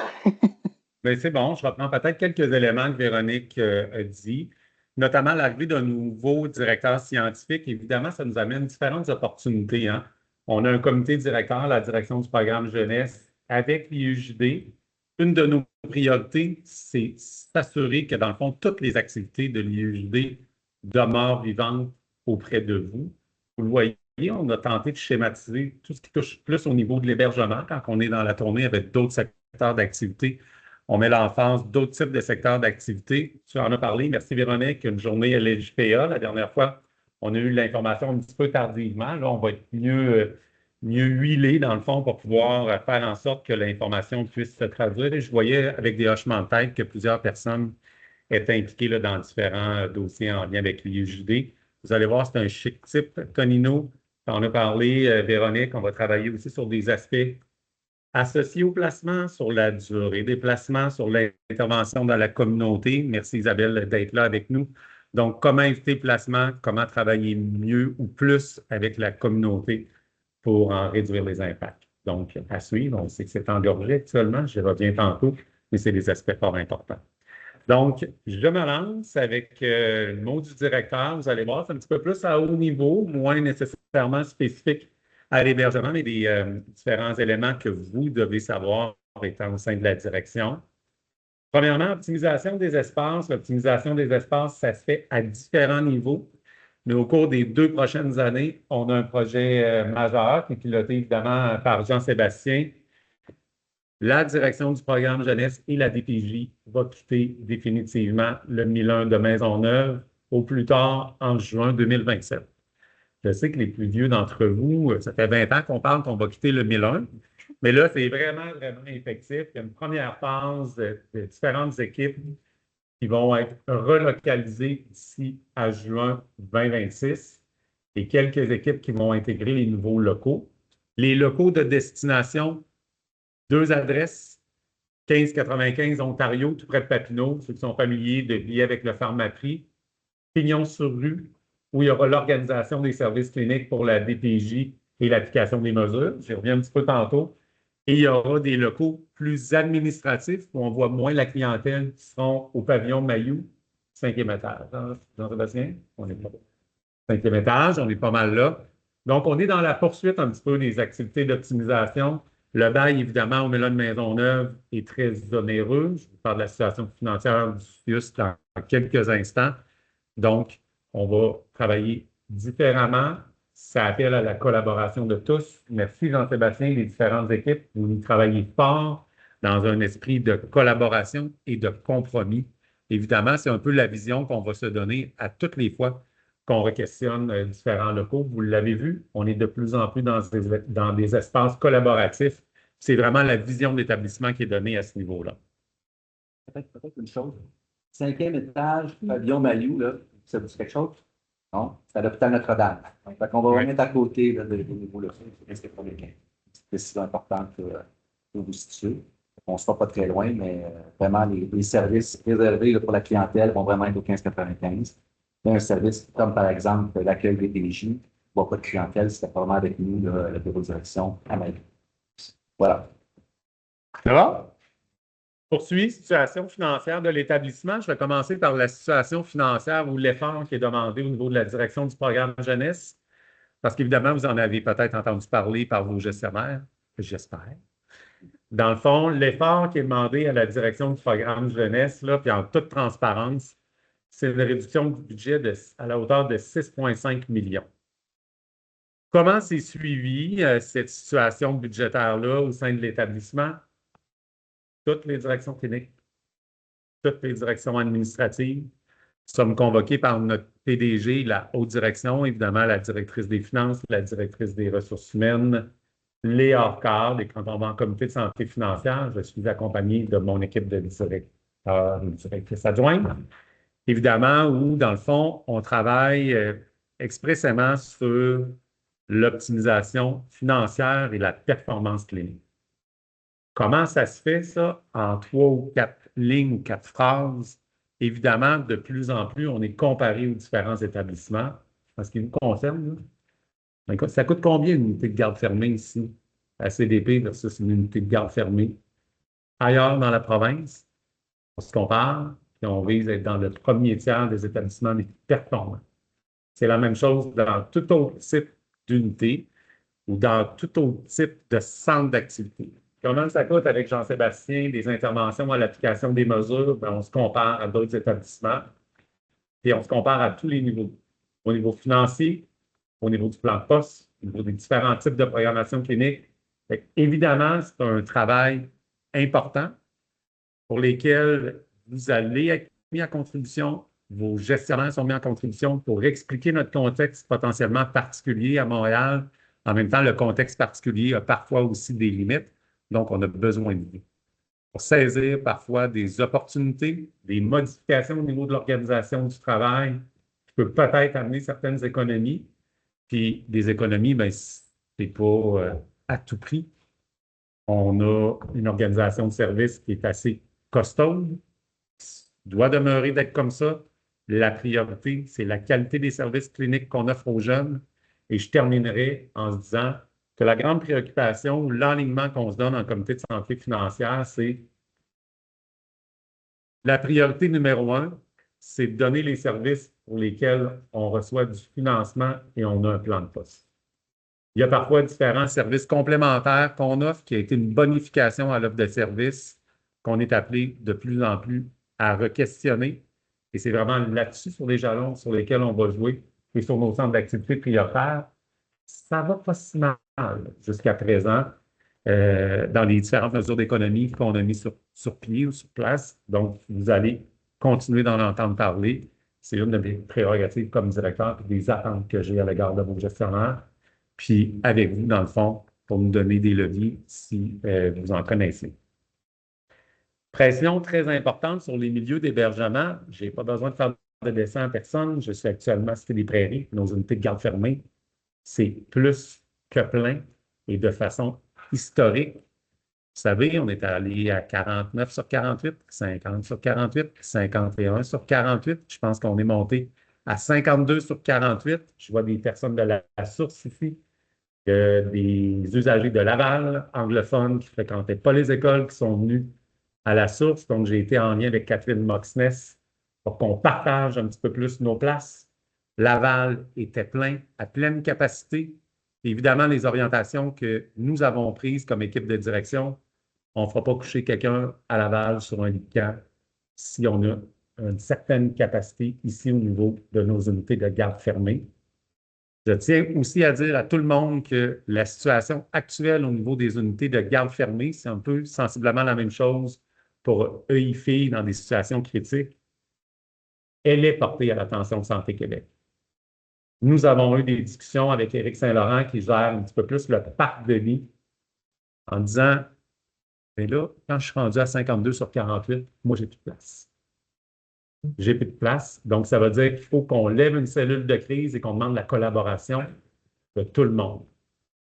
Bien, c'est bon, je reprends peut-être quelques éléments que Véronique a dit, notamment l'arrivée d'un nouveau directeur scientifique. Évidemment, ça nous amène différentes opportunités, hein. On a un comité directeur, la direction du programme jeunesse, avec l'IUJD. Une de nos priorités, c'est s'assurer que, dans le fond, toutes les activités de l'IUJD demeurent vivantes auprès de vous. Vous le voyez, on a tenté de schématiser tout ce qui touche plus au niveau de l'hébergement quand on est dans la tournée avec d'autres secteurs d'activité. On met l'emphase d'autres types de secteurs d'activité. Tu en as parlé, merci Véronique, une journée LSJPA. La dernière fois, on a eu l'information un petit peu tardivement. Là, on va être mieux huilé, dans le fond, pour pouvoir faire en sorte que l'information puisse se traduire. Et je voyais avec des hochements de tête que plusieurs personnes étaient impliquées là, dans différents dossiers en lien avec l'IUJD. Vous allez voir, c'est un chic type. Tonino, on a parlé, Véronique, on va travailler aussi sur des aspects associés au placement, sur la durée des placements, sur l'intervention dans la communauté. Merci Isabelle d'être là avec nous. Donc, comment éviter le placement, comment travailler mieux ou plus avec la communauté pour en réduire les impacts. Donc, à suivre, on sait que c'est engorgé actuellement, je reviens tantôt, mais c'est des aspects fort importants. Donc, je me lance avec le mot du directeur. Vous allez voir, c'est un petit peu plus à haut niveau, moins nécessairement spécifique à l'hébergement, mais des différents éléments que vous devez savoir étant au sein de la direction. Premièrement, optimisation des espaces. L'optimisation des espaces, ça se fait à différents niveaux. Mais au cours des 2 prochaines années, on a un projet majeur qui est piloté évidemment par Jean-Sébastien. La direction du programme jeunesse et la DPJ va quitter définitivement le 1001 de Maisonneuve au plus tard en juin 2027. Je sais que les plus vieux d'entre vous, ça fait 20 ans qu'on parle qu'on va quitter le 1001, mais là, c'est vraiment, vraiment effectif. Il y a une première phase de différentes équipes qui vont être relocalisées d'ici à juin 2026 et quelques équipes qui vont intégrer les nouveaux locaux. Les locaux de destination, 2 adresses, 1595 Ontario, tout près de Papineau, ceux qui sont familiers de lier avec le Pharmaprix, Pignon-sur-Rue, où il y aura l'organisation des services cliniques pour la DPJ et l'application des mesures. J'y reviens un petit peu tantôt. Et il y aura des locaux plus administratifs où on voit moins la clientèle qui seront au pavillon Mailloux, 5e étage. Jean-Sébastien, on est pas 5e étage, on est pas mal là. Donc, on est dans la poursuite un petit peu des activités d'optimisation. Le bail, évidemment, au Mélone Maisonneuve est très onéreux. Je vous parle de la situation financière du CIUS dans quelques instants. Donc, on va travailler différemment. Ça appelle à la collaboration de tous. Merci Jean-Sébastien, les différentes équipes. Vous travaillez fort dans un esprit de collaboration et de compromis. Évidemment, c'est un peu la vision qu'on va se donner à toutes les fois qu'on requestionne différents locaux. Vous l'avez vu, on est de plus en plus dans des espaces collaboratifs. C'est vraiment la vision de l'établissement qui est donnée à ce niveau-là. Peut-être une chose. 5e étage, pavillon Mayou, là, ça vous dit quelque chose? Non? C'est à l'hôpital Notre-Dame. Fait qu'on va remettre à côté là, de niveau là. C'est pas une décision importante pour vous situer. On ne sera pas très loin, mais vraiment, les services réservés là, pour la clientèle vont vraiment être au 1595. Il y a un service comme, par exemple, l'accueil des TJ, pas de clientèle, c'était vraiment avec nous, là, le bureau de direction à Mayou. Voilà. Ça va? Poursuis, situation financière de l'établissement. Je vais commencer par la situation financière ou l'effort qui est demandé au niveau de la direction du programme jeunesse. Parce qu'évidemment, vous en avez peut-être entendu parler par vos gestionnaires, j'espère. Dans le fond, l'effort qui est demandé à la direction du programme jeunesse, là, puis en toute transparence, c'est une réduction du budget à la hauteur de 6,5 millions. Comment s'est suivi cette situation budgétaire-là au sein de l'établissement? Toutes les directions cliniques, toutes les directions administratives sommes convoqués par notre PDG, la haute direction, évidemment la directrice des finances, la directrice des ressources humaines, les hors-cadres. Et quand on va en comité de santé financière, je suis accompagné de mon équipe de directeurs et directrices adjointes, évidemment, où, dans le fond, on travaille expressément sur l'optimisation financière et la performance clinique. Comment ça se fait, ça? En 3 ou 4 lignes ou 4 phrases. Évidemment, de plus en plus, on est comparé aux différents établissements. En ce qui nous concerne, là, ça coûte combien une unité de garde fermée ici, à CDP versus une unité de garde fermée ailleurs dans la province? On se compare, puis on vise à être dans le premier tiers des établissements les plus performants. C'est la même chose dans tout autre type d'unité ou dans tout autre type de centre d'activité. Comment ça coûte avec Jean-Sébastien, des interventions à l'application des mesures? Bien, on se compare à d'autres établissements et on se compare à tous les niveaux. Au niveau financier, au niveau du plan de poste, au niveau des différents types de programmation clinique. Évidemment, c'est un travail important pour lesquels vous allez être mis en contribution, vos gestionnaires sont mis en contribution pour expliquer notre contexte potentiellement particulier à Montréal. En même temps, le contexte particulier a parfois aussi des limites. Donc, on a besoin de vous pour saisir parfois des opportunités, des modifications au niveau de l'organisation du travail qui peut peut-être amener certaines économies. Puis, des économies, bien, c'est pas à tout prix. On a une organisation de service qui est assez costaude, doit demeurer d'être comme ça. La priorité, c'est la qualité des services cliniques qu'on offre aux jeunes. Et je terminerai en se disant que la grande préoccupation ou l'alignement qu'on se donne en comité de santé financière, c'est la priorité numéro 1, c'est de donner les services pour lesquels on reçoit du financement et on a un plan de poste. Il y a parfois différents services complémentaires qu'on offre, qui a été une bonification à l'offre de services qu'on est appelé de plus en plus à re-questionner. Et c'est vraiment là-dessus, sur les jalons sur lesquels on va jouer et sur nos centres d'activité prioritaires. Ça va pas si mal jusqu'à présent dans les différentes mesures d'économie qu'on a mis sur pied ou sur place. Donc, vous allez continuer d'en entendre parler. C'est une de mes prérogatives comme directeur et des attentes que j'ai à l'égard de vos gestionnaires. Puis avec vous, dans le fond, pour nous donner des leviers si vous en connaissez. Pression très importante sur les milieux d'hébergement. Je n'ai pas besoin de faire de dessin à personne. Je suis actuellement à Cité des Prairies, nos unités de garde fermée. C'est plus que plein et de façon historique. Vous savez, on est allé à 49 sur 48, 50 sur 48, 51 sur 48. Je pense qu'on est monté à 52 sur 48. Je vois des personnes de la source ici, des usagers de Laval, anglophones, qui ne fréquentaient pas les écoles, qui sont venus à la source. Donc, j'ai été en lien avec Catherine Moxness pour qu'on partage un petit peu plus nos places. Laval était plein, à pleine capacité. Évidemment, les orientations que nous avons prises comme équipe de direction, on ne fera pas coucher quelqu'un à Laval sur un lit de camp si on a une certaine capacité ici au niveau de nos unités de garde fermée. Je tiens aussi à dire à tout le monde que la situation actuelle au niveau des unités de garde fermée, c'est un peu sensiblement la même chose pour EIFI dans des situations critiques. Elle est portée à l'attention de Santé Québec. Nous avons eu des discussions avec Éric Saint-Laurent qui gère un petit peu plus le parc de lits en disant, mais là, quand je suis rendu à 52 sur 48, moi, j'ai plus de place. J'ai plus de place. Donc, ça veut dire qu'il faut qu'on lève une cellule de crise et qu'on demande la collaboration de tout le monde.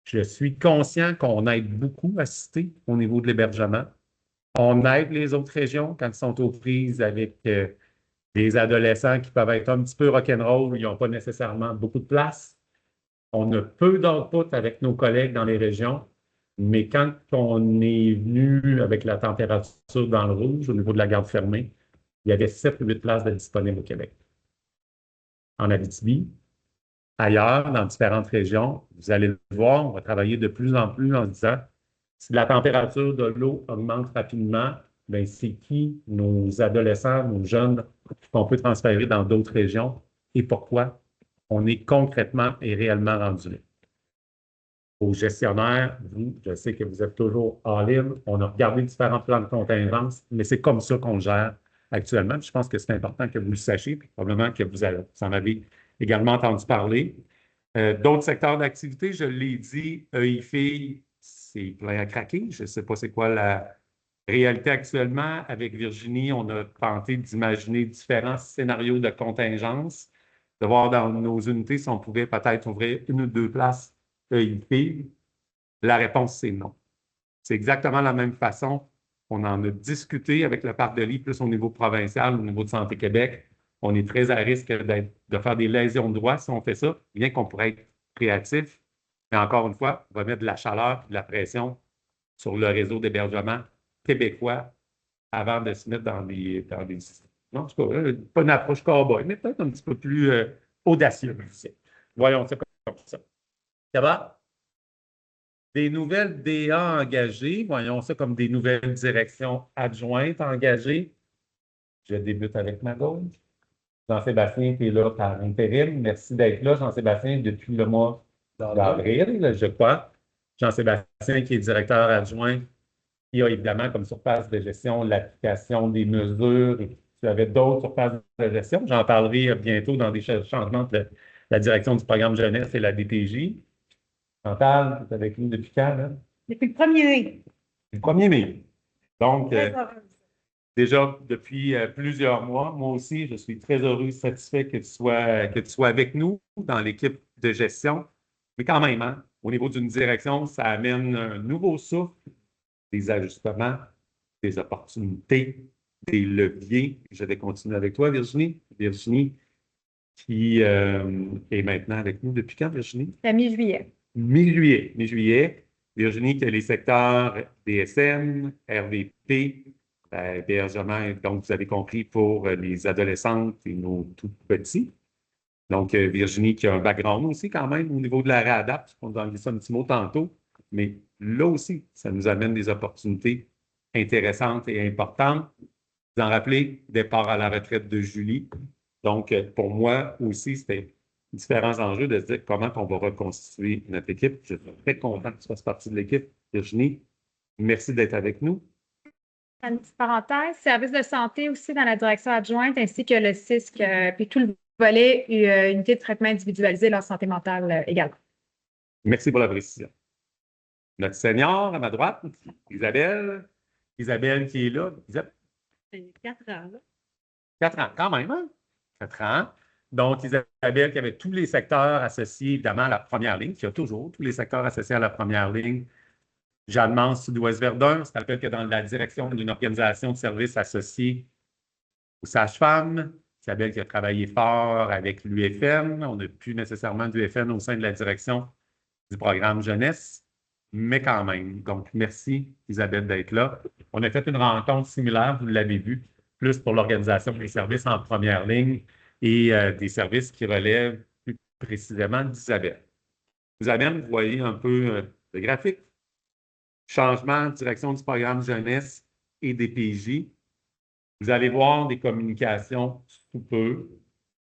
Je suis conscient qu'on aide beaucoup assisté au niveau de l'hébergement. On aide les autres régions quand ils sont aux prises avec des adolescents qui peuvent être un petit peu rock'n'roll, ils n'ont pas nécessairement beaucoup de place. On a peu d'output avec nos collègues dans les régions, mais quand on est venu avec la température dans le rouge au niveau de la garde fermée, il y avait 7 ou 8 places de disponibles au Québec. En Abitibi, ailleurs, dans différentes régions, vous allez le voir, on va travailler de plus en plus en se disant, si la température de l'eau augmente rapidement, bien, c'est qui nos adolescents, nos jeunes qu'on peut transférer dans d'autres régions et pourquoi on est concrètement et réellement rendu là. Aux gestionnaires, vous, je sais que vous êtes toujours all-in. On a regardé différents plans de contingence, mais c'est comme ça qu'on gère actuellement. Je pense que c'est important que vous le sachiez, puis probablement que vous en avez également entendu parler. D'autres secteurs d'activité, je l'ai dit, EIFI, c'est plein à craquer. Je ne sais pas c'est quoi la réalité actuellement. Avec Virginie, on a tenté d'imaginer différents scénarios de contingence, de voir dans nos unités si on pouvait peut-être ouvrir 1 ou 2 places EIFI. La réponse, c'est non. C'est exactement la même façon. On en a discuté avec le parc de lits, plus au niveau provincial, au niveau de Santé Québec. On est très à risque de faire des lésions de droit si on fait ça, bien qu'on pourrait être créatif. Mais encore une fois, on va mettre de la chaleur et de la pression sur le réseau d'hébergement québécois avant de se mettre dans des non, en tout cas, pas une approche cowboy, mais peut-être un petit peu plus audacieuse. Voyons ça comme ça. Ça va? Des nouvelles DA engagées, voyons ça comme des nouvelles directions adjointes engagées. Je débute avec ma gauche. Jean-Sébastien qui est là par intérim. Merci d'être là, Jean-Sébastien, depuis le mois d'avril, je crois. Jean-Sébastien qui est directeur adjoint, qui a évidemment comme surface de gestion l'application des mesures. Et tu avais d'autres surfaces de gestion. J'en parlerai bientôt dans des changements de la direction du programme jeunesse et la DPJ. Chantal, tu es avec nous depuis quand, là? Depuis le 1er mai. Le 1er mai. Donc, Très heureuse. déjà depuis plusieurs mois, moi aussi, je suis très heureux, satisfait que tu sois avec nous dans l'équipe de gestion. Mais quand même, hein, au niveau d'une direction, ça amène un nouveau souffle, des ajustements, des opportunités, des leviers. Je vais continuer avec toi, Virginie. Virginie, qui est maintenant avec nous depuis quand, Virginie? La mi-juillet. Mi-juillet. Mi-juillet. Virginie, qui a les secteurs DSM, RVP, hébergement, donc vous avez compris, pour les adolescentes et nos tout petits. Donc, Virginie, qui a un background aussi quand même au niveau de la réadapte, on en dit ça un petit mot tantôt, mais là aussi, ça nous amène des opportunités intéressantes et importantes. Vous en rappelez, départ à la retraite de Julie. Donc, pour moi aussi, c'était différents enjeux de se dire comment on va reconstituer notre équipe. Je suis très content que tu fasses partie de l'équipe. Virginie, merci d'être avec nous. Une petite parenthèse, service de santé aussi dans la direction adjointe, ainsi que le CISC, puis tout le volet unité de traitement individualisé, leur santé mentale également. Merci pour la précision. Notre senior à ma droite, Isabelle. Isabelle qui est là. C'est 4 ans, là. 4 ans, quand même, hein? 4 ans. Donc, Isabelle qui avait tous les secteurs associés, évidemment, à la première ligne, qui a toujours tous les secteurs associés à la première ligne. Jeanne Mans, Sud-Ouest Verdun, je rappelle que dans la direction d'une organisation de services associés aux sages-femmes, Isabelle qui a travaillé fort avec l'UFN. On n'a plus nécessairement d'UFN au sein de la direction du programme jeunesse, mais quand même. Donc, merci Isabelle d'être là. On a fait une rencontre similaire, vous l'avez vu, plus pour l'organisation des services en première ligne et des services qui relèvent plus précisément d'Isabelle. Isabelle, vous voyez un peu le graphique. Changement de direction du programme jeunesse et des PJ. Vous allez voir des communications sous peu.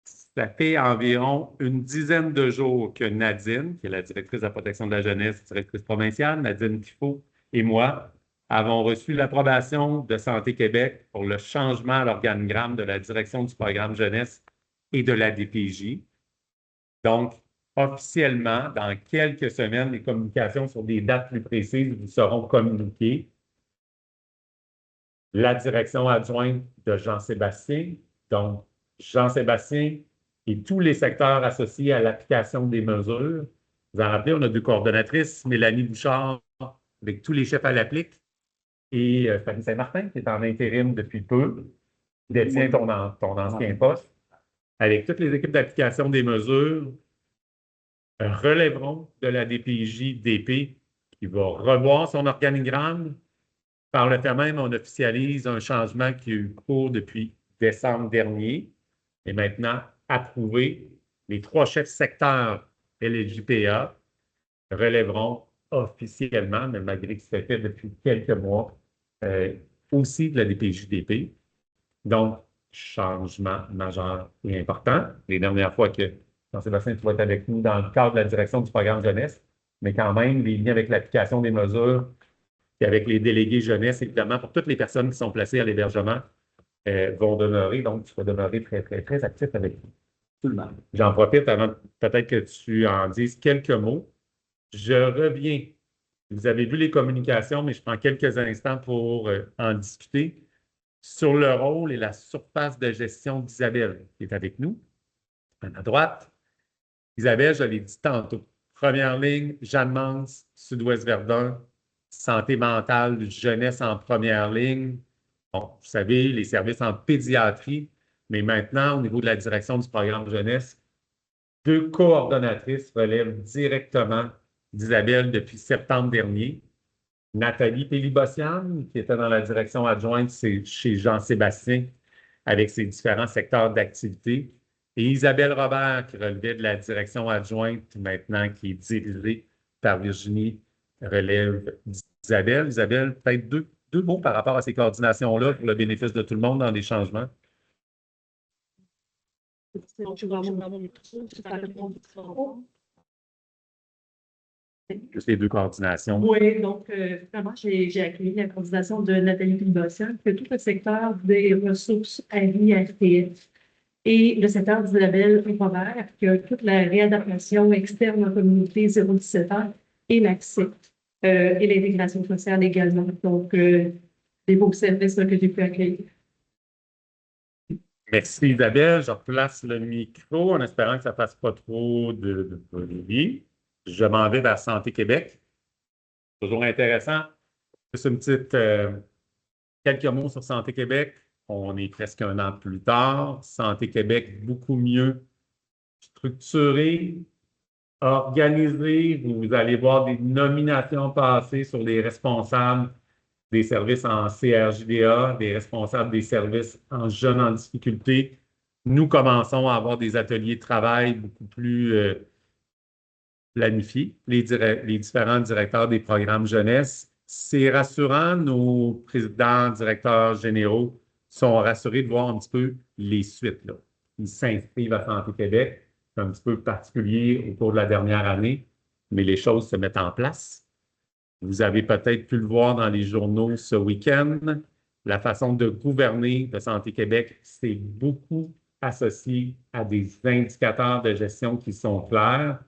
Ça fait environ une dizaine de jours que Nadine, qui est la directrice de la protection de la jeunesse, directrice provinciale, Nadine Tifo et moi avons reçu l'approbation de Santé Québec pour le changement à l'organigramme de la direction du programme jeunesse et de la DPJ. Donc, officiellement, dans quelques semaines, les communications sur des dates plus précises vous seront communiquées. La direction adjointe de Jean-Sébastien, donc Jean-Sébastien et tous les secteurs associés à l'application des mesures. Vous en rappelez, on a deux coordonnatrices, Mélanie Bouchard, avec tous les chefs à l'applique, et Fanny Saint-Martin, qui est en intérim depuis peu, qui détient ton ancien poste, avec toutes les équipes d'application des mesures, relèveront de la DPJ-DP, qui va revoir son organigramme. Par le fait même, on officialise un changement qui a eu cours depuis décembre dernier et maintenant approuvé. Les 3 chefs secteurs LGPA relèveront officiellement, mais malgré que c'est fait depuis quelques mois, aussi de la DPJ-DP. Donc, changement majeur et important. Les dernières fois que Jean-Sébastien, tu vas être avec nous dans le cadre de la direction du programme jeunesse, mais quand même, les liens avec l'application des mesures et avec les délégués jeunesse, évidemment, pour toutes les personnes qui sont placées à l'hébergement, vont demeurer. Donc, tu vas demeurer très, très, très actif avec nous. Tout le monde. J'en profite avant peut-être que tu en dises quelques mots. Je reviens. Vous avez vu les communications, mais je prends quelques instants pour en discuter sur le rôle et la surface de gestion d'Isabelle, qui est avec nous, à ma droite. Isabelle, je l'ai dit tantôt. Première ligne, Jeanne Mans, Sud-Ouest Verdun, santé mentale, jeunesse en première ligne. Bon, vous savez, les services en pédiatrie, mais maintenant, au niveau de la direction du programme jeunesse, 2 coordonnatrices relèvent directement d'Isabelle depuis septembre dernier. Nathalie Pélibossian, qui était dans la direction adjointe chez Jean-Sébastien, avec ses différents secteurs d'activité. Et Isabelle Robert, qui relevait de la direction adjointe, maintenant qui est dirigée par Virginie, relève d'Isabelle. Isabelle, peut-être deux mots par rapport à ces coordinations-là pour le bénéfice de tout le monde dans les changements. Juste les 2 coordinations. Oui, donc vraiment, j'ai accueilli la coordination de Nathalie Pilbossian, que tout le secteur des ressources RIRTF et le secteur d'Isabelle Robert, qui a toute la réadaptation externe en communauté 0-17 ans et l'accès et l'intégration sociale également. Donc, des beaux services là, que j'ai pu accueillir. Merci Isabelle. Je replace le micro en espérant que ça ne fasse pas trop de bruit. Je m'en vais vers Santé Québec. Toujours intéressant. Juste une petite, quelques mots sur Santé Québec. On est presque un an plus tard. Santé Québec, beaucoup mieux structuré, organisé. Vous allez voir des nominations passées sur les responsables des services en CRJDA, des responsables des services en jeunes en difficulté. Nous commençons à avoir des ateliers de travail beaucoup plus planifiés, les différents directeurs des programmes jeunesse. C'est rassurant, nos présidents, directeurs généraux sont rassurés de voir un petit peu les suites, là. Ils s'inscrivent à Santé Québec. C'est un petit peu particulier au cours de la dernière année, mais les choses se mettent en place. Vous avez peut-être pu le voir dans les journaux ce week-end. La façon de gouverner de Santé Québec, c'est beaucoup associé à des indicateurs de gestion qui sont clairs.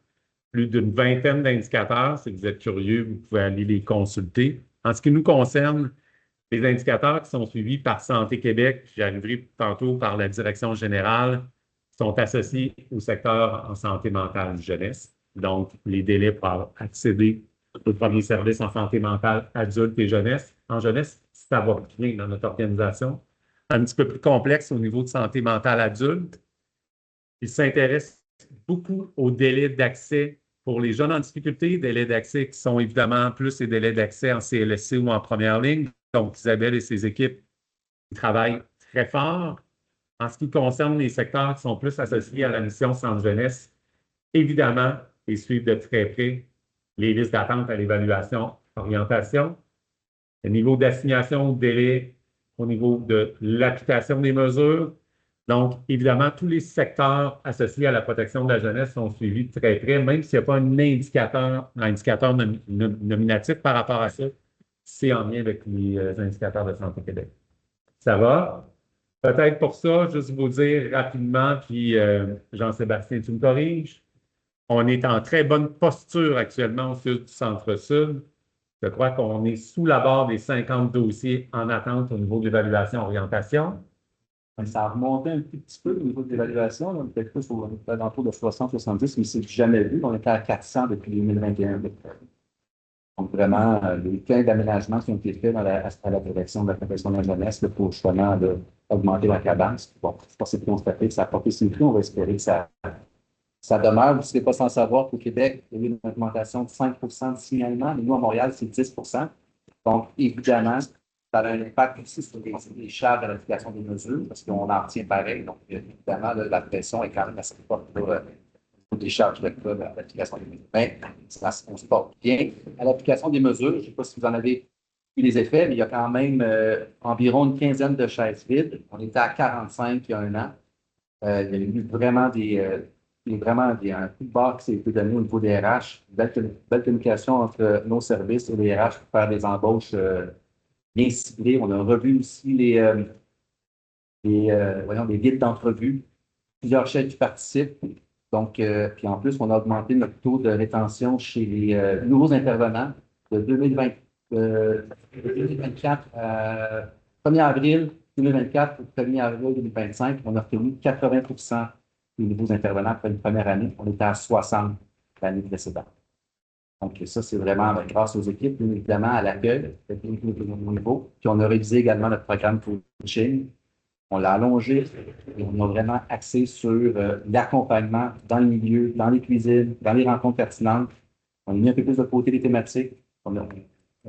Plus d'une vingtaine d'indicateurs. Si vous êtes curieux, vous pouvez aller les consulter. En ce qui nous concerne, les indicateurs qui sont suivis par Santé Québec, j'y arriverai tantôt par la direction générale, sont associés au secteur en santé mentale jeunesse. Donc, les délais pour accéder aux premiers services en santé mentale adulte et jeunesse. En jeunesse, ça va bien dans notre organisation. Un petit peu plus complexe au niveau de santé mentale adulte. Il s'intéresse beaucoup aux délais d'accès pour les jeunes en difficulté, délais d'accès qui sont évidemment plus les délais d'accès en CLSC ou en première ligne. Donc, Isabelle et ses équipes travaillent très fort. En ce qui concerne les secteurs qui sont plus associés à la mission Centre jeunesse, évidemment, ils suivent de très près les listes d'attente à l'évaluation, orientation, le niveau d'assignation au délai au niveau de l'application des mesures, Donc, évidemment, tous les secteurs associés à la protection de la jeunesse sont suivis de très près, même s'il n'y a pas un indicateur nominatif par rapport à ça, c'est en lien avec les indicateurs de Santé Québec. Ça va? Peut-être pour ça, juste vous dire rapidement, puis Jean-Sébastien, tu me corriges, on est en très bonne posture actuellement au sud du centre-sud. Je crois qu'on est sous la barre des 50 dossiers en attente au niveau de l'évaluation-orientation. Ça a remonté un petit peu au niveau de l'évaluation. On était plus aux alentours de 60-70, mais c'est jamais vu. On était à 400 depuis 2021. Donc, vraiment, les plans d'aménagement qui ont été faits à la direction de la protection de la jeunesse pour justement augmenter la cadence. Bon, je pense que c'est constaté que ça a porté ses fruits. On va espérer que ça demeure. Vous ne serez pas sans savoir qu'au Québec, il y a eu une augmentation de 5 de signalement, mais nous, à Montréal, c'est 10 Donc, évidemment, ça a un impact aussi sur les charges de l'application des mesures, parce qu'on en retient pareil. Donc, évidemment, la pression est quand même assez forte pour des charges de l'application des mesures. Mais on se porte bien à l'application des mesures. Je ne sais pas si vous en avez eu les effets, mais il y a quand même environ une quinzaine de chaises vides. On était à 45 il y a un an. Il y a eu vraiment un coup de barre qui s'est été donné au niveau des RH. Belle communication entre nos services et les RH pour faire des embauches bien ciblées. On a revu aussi les guides d'entrevue. Plusieurs chefs qui participent. Donc, puis en plus, on a augmenté notre taux de rétention chez les nouveaux intervenants de 2024 1er avril 2024 au 1er avril 2025. On a obtenu 80 des nouveaux intervenants après une première année. On était à 60 l'année précédente. Donc, ça, c'est vraiment grâce aux équipes, bien évidemment, à l'accueil, au niveau. Puis, on a révisé également notre programme coaching. On l'a allongé et on a vraiment axé sur l'accompagnement dans le milieu, dans les cuisines, dans les rencontres pertinentes. On a mis un peu plus de côté les thématiques. On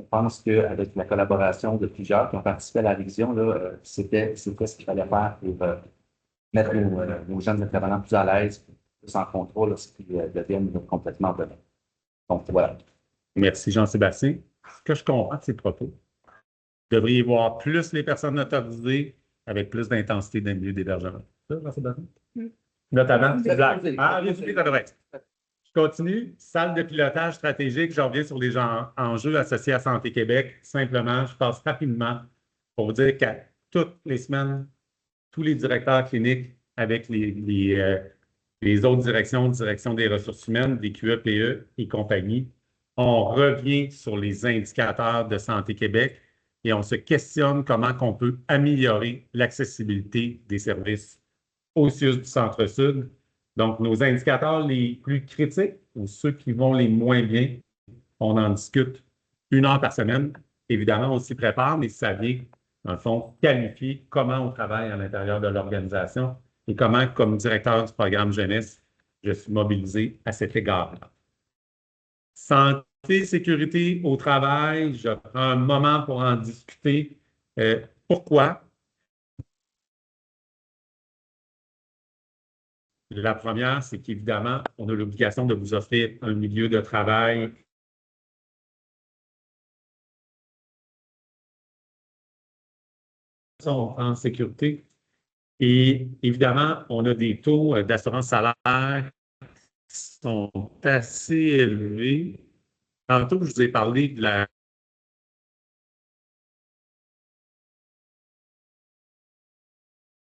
pense qu'avec la collaboration de plusieurs qui ont participé à la révision, c'était ce qu'il fallait faire pour mettre nos jeunes intervenants plus à l'aise, plus en contrôle lorsqu'ils deviennent complètement autonomes. Donc, voilà. Merci, Jean-Sébastien. Ce que je comprends de ces propos, vous devriez voir plus les personnes autorisées avec plus d'intensité dans le milieu d'hébergement. Ça, Jean-Sébastien? Notamment, c'est exact. Ah, bien sûr, ça devrait être. Je continue. Salle de pilotage stratégique. Je reviens sur les enjeux associés à Santé Québec. Simplement, je passe rapidement pour vous dire qu'à toutes les semaines, tous les directeurs cliniques avec les autres direction des ressources humaines, des QEPE et compagnie, on revient sur les indicateurs de Santé Québec et on se questionne comment on peut améliorer l'accessibilité des services au sud du centre-sud. Donc, nos indicateurs les plus critiques ou ceux qui vont les moins bien, on en discute 1 heure par semaine. Évidemment, on s'y prépare, mais ça vient, dans le fond, qualifier comment on travaille à l'intérieur de l'organisation et comment, comme directeur du programme jeunesse, je suis mobilisé à cet égard-là. Santé, sécurité au travail, je prends un moment pour en discuter. Pourquoi? La première, c'est qu'évidemment, on a l'obligation de vous offrir un milieu de travail en sécurité. Et évidemment, on a des taux d'assurance salaire qui sont assez élevés. Tantôt, je vous ai parlé de la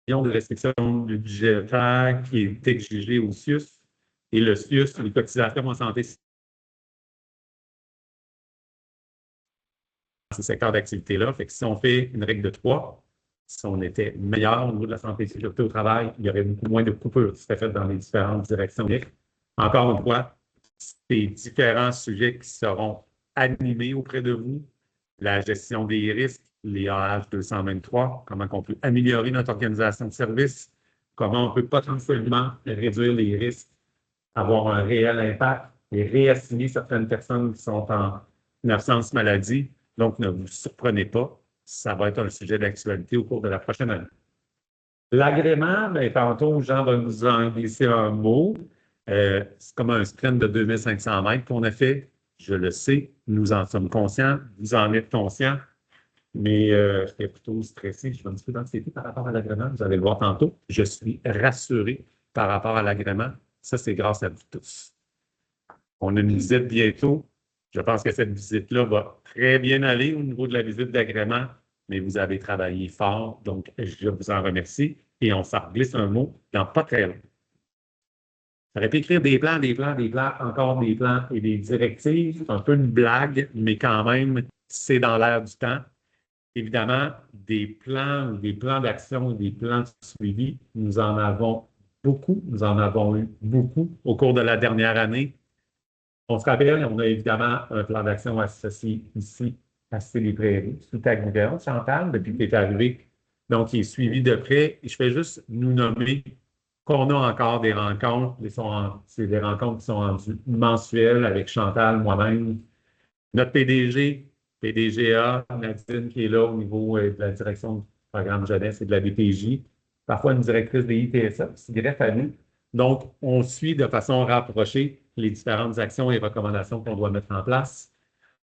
de restriction budgétaire qui est exigée au CIUS. Et le CIUS, les cotisations en santé, ces secteurs d'activité-là. Fait que si on fait une règle de 3, si on était meilleur au niveau de la santé et sécurité au travail, il y aurait beaucoup moins de coupures qui seraient faites dans les différentes directions. Encore une fois, ces différents sujets qui seront animés auprès de vous, la gestion des risques, les AH 223, comment on peut améliorer notre organisation de service, comment on peut potentiellement réduire les risques, avoir un réel impact et réassigner certaines personnes qui sont en absence maladie. Donc, ne vous surprenez pas, ça va être un sujet d'actualité au cours de la prochaine année. L'agrément, bien, tantôt, Jean va nous en glisser un mot. C'est comme un sprint de 2500 mètres qu'on a fait. Je le sais, nous en sommes conscients, vous en êtes conscients. mais j'étais plutôt stressé. Je suis un petit peu d'anxiété par rapport à l'agrément. Vous allez le voir tantôt. Je suis rassuré par rapport à l'agrément. Ça, c'est grâce à vous tous. On a une visite bientôt. Je pense que cette visite-là va très bien aller au niveau de la visite d'agrément, mais vous avez travaillé fort, donc je vous en remercie. Et on s'en glisse un mot dans pas très long. J'aurais pu écrire des plans, des plans, des plans, encore des plans et des directives. C'est un peu une blague, mais quand même, c'est dans l'air du temps. Évidemment, des plans ou des plans d'action ou des plans de suivi, nous en avons beaucoup. Nous en avons eu beaucoup au cours de la dernière année. On se rappelle, on a évidemment un plan d'action associé ici à les Prairies, sous ta gouverne, Chantal, depuis que tu es arrivé. Donc, il est suivi de près. Et je fais juste nous nommer qu'on a encore des rencontres. C'est des rencontres qui sont rendues mensuelles avec Chantal, moi-même, notre PDGA, Nadine, qui est là au niveau de la direction du programme jeunesse et de la DPJ, parfois une directrice des ITSA, qui se greffe à nous. Donc, on suit de façon rapprochée les différentes actions et recommandations qu'on doit mettre en place.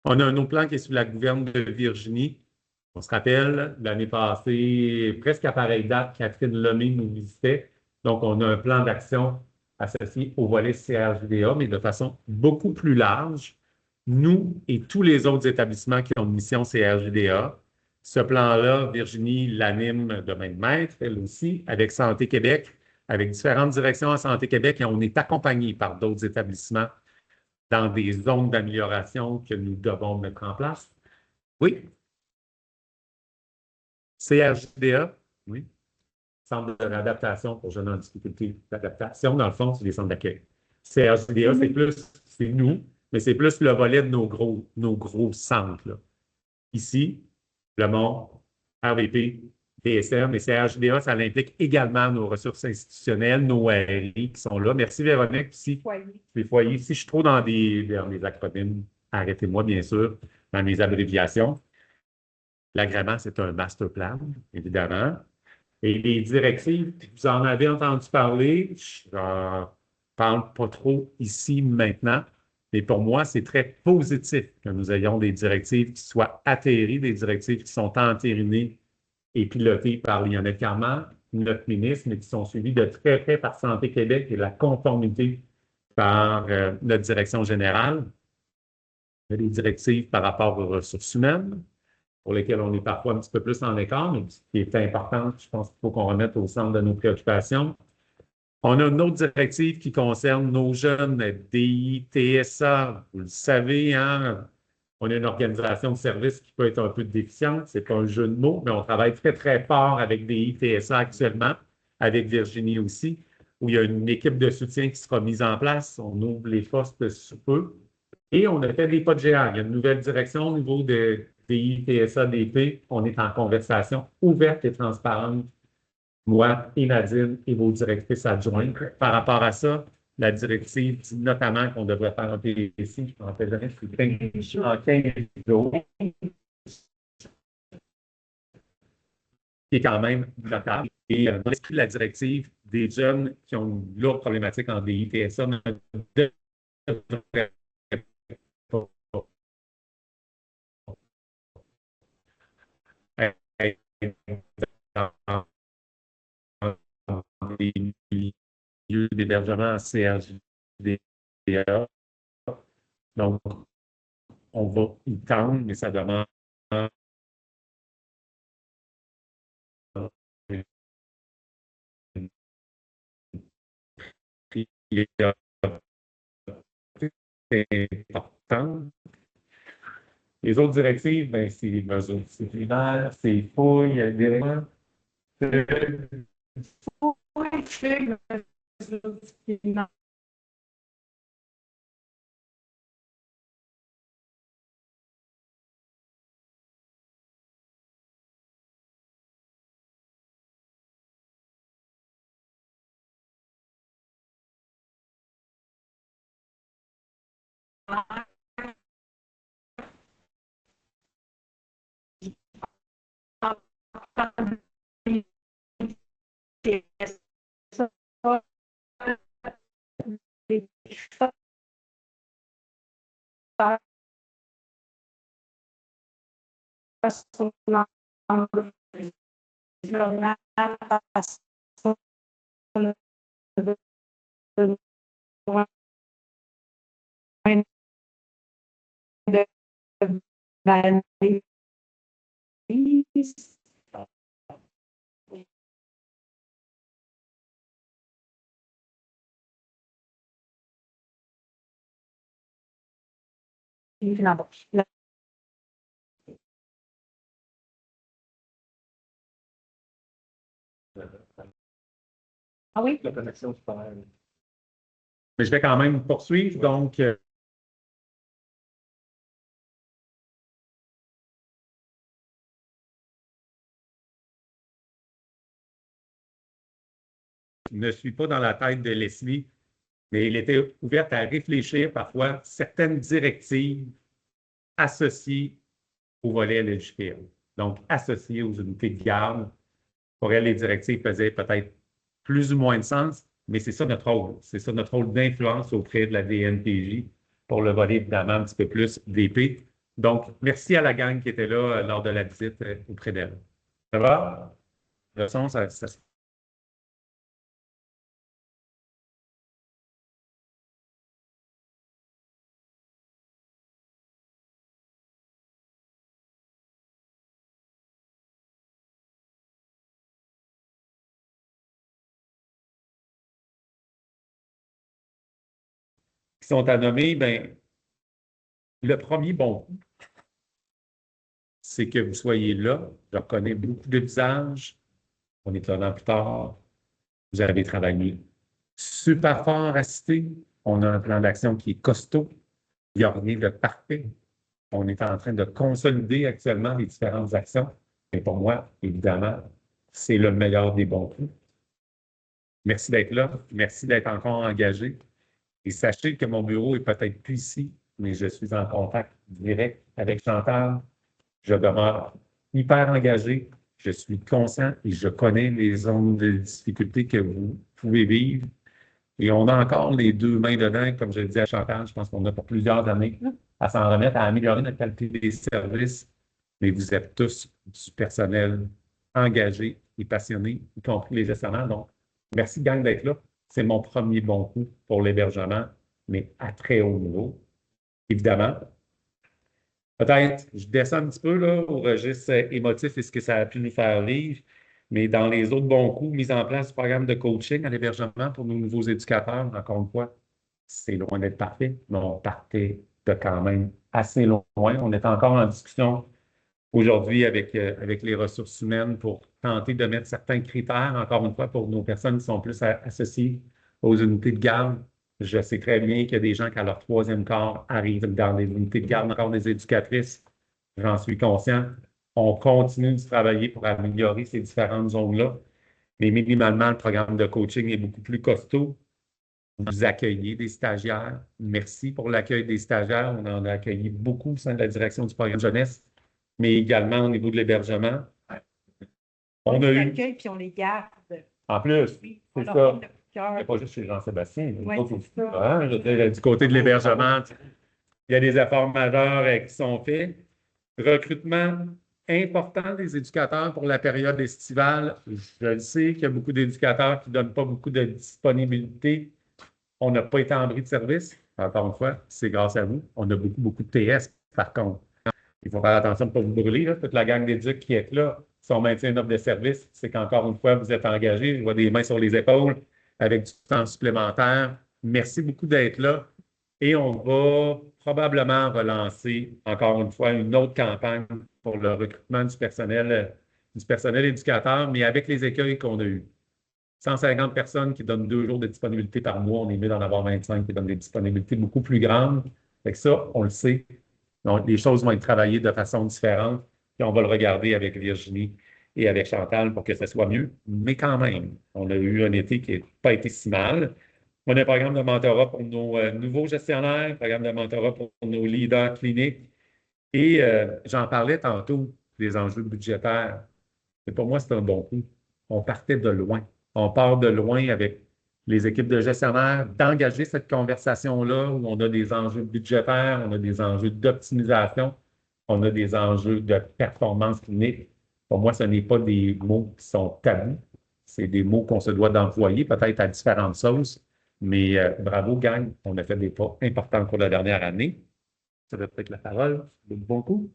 On a un autre plan qui est sous la gouverne de Virginie. On se rappelle, l'année passée, presque à pareille date, Catherine Lemay nous visitait. Donc, on a un plan d'action associé au volet CRJDA, mais de façon beaucoup plus large. Nous et tous les autres établissements qui ont une mission CRJDA, ce plan-là, Virginie l'anime de main de maître, elle aussi, avec Santé Québec, avec différentes directions à Santé Québec, et on est accompagné par d'autres établissements dans des zones d'amélioration que nous devons mettre en place. Oui, CRJDA, oui, Centre de réadaptation pour jeunes en difficulté d'adaptation. Dans le fond, c'est des centres d'accueil. CRJDA, c'est nous, mais c'est plus le volet de nos gros centres, là. Ici, Le Mont, RVP, DSM et CRJDA, ça implique également nos ressources institutionnelles, nos RI qui sont là. Merci Véronique. Ici, les foyers. Si je suis trop dans des acronymes, arrêtez-moi bien sûr, dans mes abréviations. L'agrément, c'est un master plan, évidemment. Et les directives, vous en avez entendu parler, je n'en parle pas trop ici maintenant, mais pour moi, c'est très positif que nous ayons des directives qui soient atterries, des directives qui sont entérinées et pilotées par Lionel Carman, notre ministre, mais qui sont suivies de très près par Santé Québec et la conformité par notre direction générale. Il y a des directives par rapport aux ressources humaines, pour lesquelles on est parfois un petit peu plus en écart, mais qui est important, je pense qu'il faut qu'on remette au centre de nos préoccupations. On a une autre directive qui concerne nos jeunes DI, TSA. Vous le savez, hein? On a une organisation de services qui peut être un peu déficiente. Ce n'est pas un jeu de mots, mais on travaille très, très fort avec DI, TSA actuellement, avec Virginie aussi, où il y a une équipe de soutien qui sera mise en place. On ouvre les postes sous peu. Et on a fait des pas de géant. Il y a une nouvelle direction au niveau des TSA, DP. On est en conversation ouverte et transparente, moi et Nadine et vos directrices adjointes. Par rapport à ça, la directive dit notamment qu'on devrait faire un PDC, je ne me rappelle jamais, c'est en 15 jours, qui est quand même notable. Et dans l'esprit de la directive, des jeunes qui ont une lourde problématique en DI, TSA ne devraient pas être dans des milieux d'hébergement CRJDA. Donc, on va y tendre, mais ça demande une priorité importante. Les autres directives, ben, c'est les mesures disciplinaires, c'est fouilles, il y a des éléments de fouilles, mesures disciplinaires. Ah oui? La connexion, c'est pas mal. Mais je vais quand même poursuivre. Donc, je ne suis pas dans la tête de Leslie, mais il était ouvert à réfléchir parfois certaines directives associées au volet logiciel. Donc, associées aux unités de garde. Pour elle, les directives faisaient peut-être plus ou moins de sens, mais c'est ça notre rôle. C'est ça notre rôle d'influence auprès de la DNPJ pour le volet, évidemment, un petit peu plus d'épée. Donc, merci à la gang qui était là lors de la visite auprès d'elle. Ça va? Le son, ça qui sont à nommer, ben, le premier bon coup, c'est que vous soyez là. Je reconnais beaucoup de visages. On est 1 an plus tard. Vous avez travaillé super fort à citer. On a un plan d'action qui est costaud. Il n'y a rien de parfait. On est en train de consolider actuellement les différentes actions. Mais pour moi, évidemment, c'est le meilleur des bons coups. Merci d'être là. Merci d'être encore engagé. Et sachez que mon bureau est peut-être plus ici, mais je suis en contact direct avec Chantal. Je demeure hyper engagé. Je suis conscient et je connais les zones de difficulté que vous pouvez vivre. Et on a encore les 2 mains dedans, comme je le dis à Chantal, je pense qu'on a pour plusieurs années à s'en remettre, à améliorer notre qualité des services. Mais vous êtes tous du personnel engagé et passionné, y compris les gestionnaires. Donc, merci gang d'être là. C'est mon premier bon coup pour l'hébergement, mais à très haut niveau. Évidemment, peut-être, je descends un petit peu là, au registre émotif et ce que ça a pu nous faire vivre, mais dans les autres bons coups, mise en place du programme de coaching à l'hébergement pour nos nouveaux éducateurs, encore une fois, c'est loin d'être parfait, mais on partait de quand même assez loin. On est encore en discussion aujourd'hui avec les ressources humaines pour tenter de mettre certains critères, encore une fois, pour nos personnes qui sont plus associées aux unités de garde. Je sais très bien qu'il y a des gens qui, à leur 3e quart, arrivent dans les unités de garde, encore des éducatrices. J'en suis conscient. On continue de travailler pour améliorer ces différentes zones-là. Mais minimalement, le programme de coaching est beaucoup plus costaud. Vous accueillez des stagiaires. Merci pour l'accueil des stagiaires. On en a accueilli beaucoup au sein de la direction du programme jeunesse, mais également au niveau de l'hébergement. On a les eu, accueille puis on les garde. en plus, Oui, c'est on leur ça. donne le coup de Il n'y a cœur. pas juste chez Jean-Sébastien. Oui, c'est ça. Hein, je veux dire, du côté de l'hébergement, il y a des efforts majeurs qui sont faits. Recrutement important des éducateurs pour la période estivale. Je le sais qu'il y a beaucoup d'éducateurs qui ne donnent pas beaucoup de disponibilité. On n'a pas été en bris de service. Encore une fois, c'est grâce à vous. On a beaucoup de TS, par contre. Il faut faire attention de ne pas vous brûler. Là. Toute la gang d'éducs qui est là, si on maintient une offre de service, c'est qu'encore une fois, vous êtes engagés. Je vois des mains sur les épaules avec du temps supplémentaire. Merci beaucoup d'être là. Et on va probablement relancer, encore une fois, une autre campagne pour le recrutement du personnel éducateur, mais avec les écueils qu'on a eus. 150 personnes qui donnent 2 jours de disponibilité par mois. On est mieux d'en avoir 25 qui donnent des disponibilités beaucoup plus grandes. Fait que ça, on le sait. Donc, les choses vont être travaillées de façon différente. Puis on va le regarder avec Virginie et avec Chantal pour que ce soit mieux. Mais quand même, on a eu un été qui n'a pas été si mal. On a un programme de mentorat pour nos nouveaux gestionnaires, un programme de mentorat pour nos leaders cliniques. Et j'en parlais tantôt des enjeux budgétaires. Et pour moi, c'est un bon coup. On partait de loin. On part de loin avec les équipes de gestionnaires, d'engager cette conversation-là où on a des enjeux budgétaires, on a des enjeux d'optimisation. on a des enjeux de performance clinique. Pour moi, ce n'est pas des mots qui sont tabous. C'est des mots qu'on se doit d'employer, peut-être à différentes sauces. Mais bravo, gang. On a fait des pas importants pour la dernière année. Ça va peut-être la parole. Bon coup.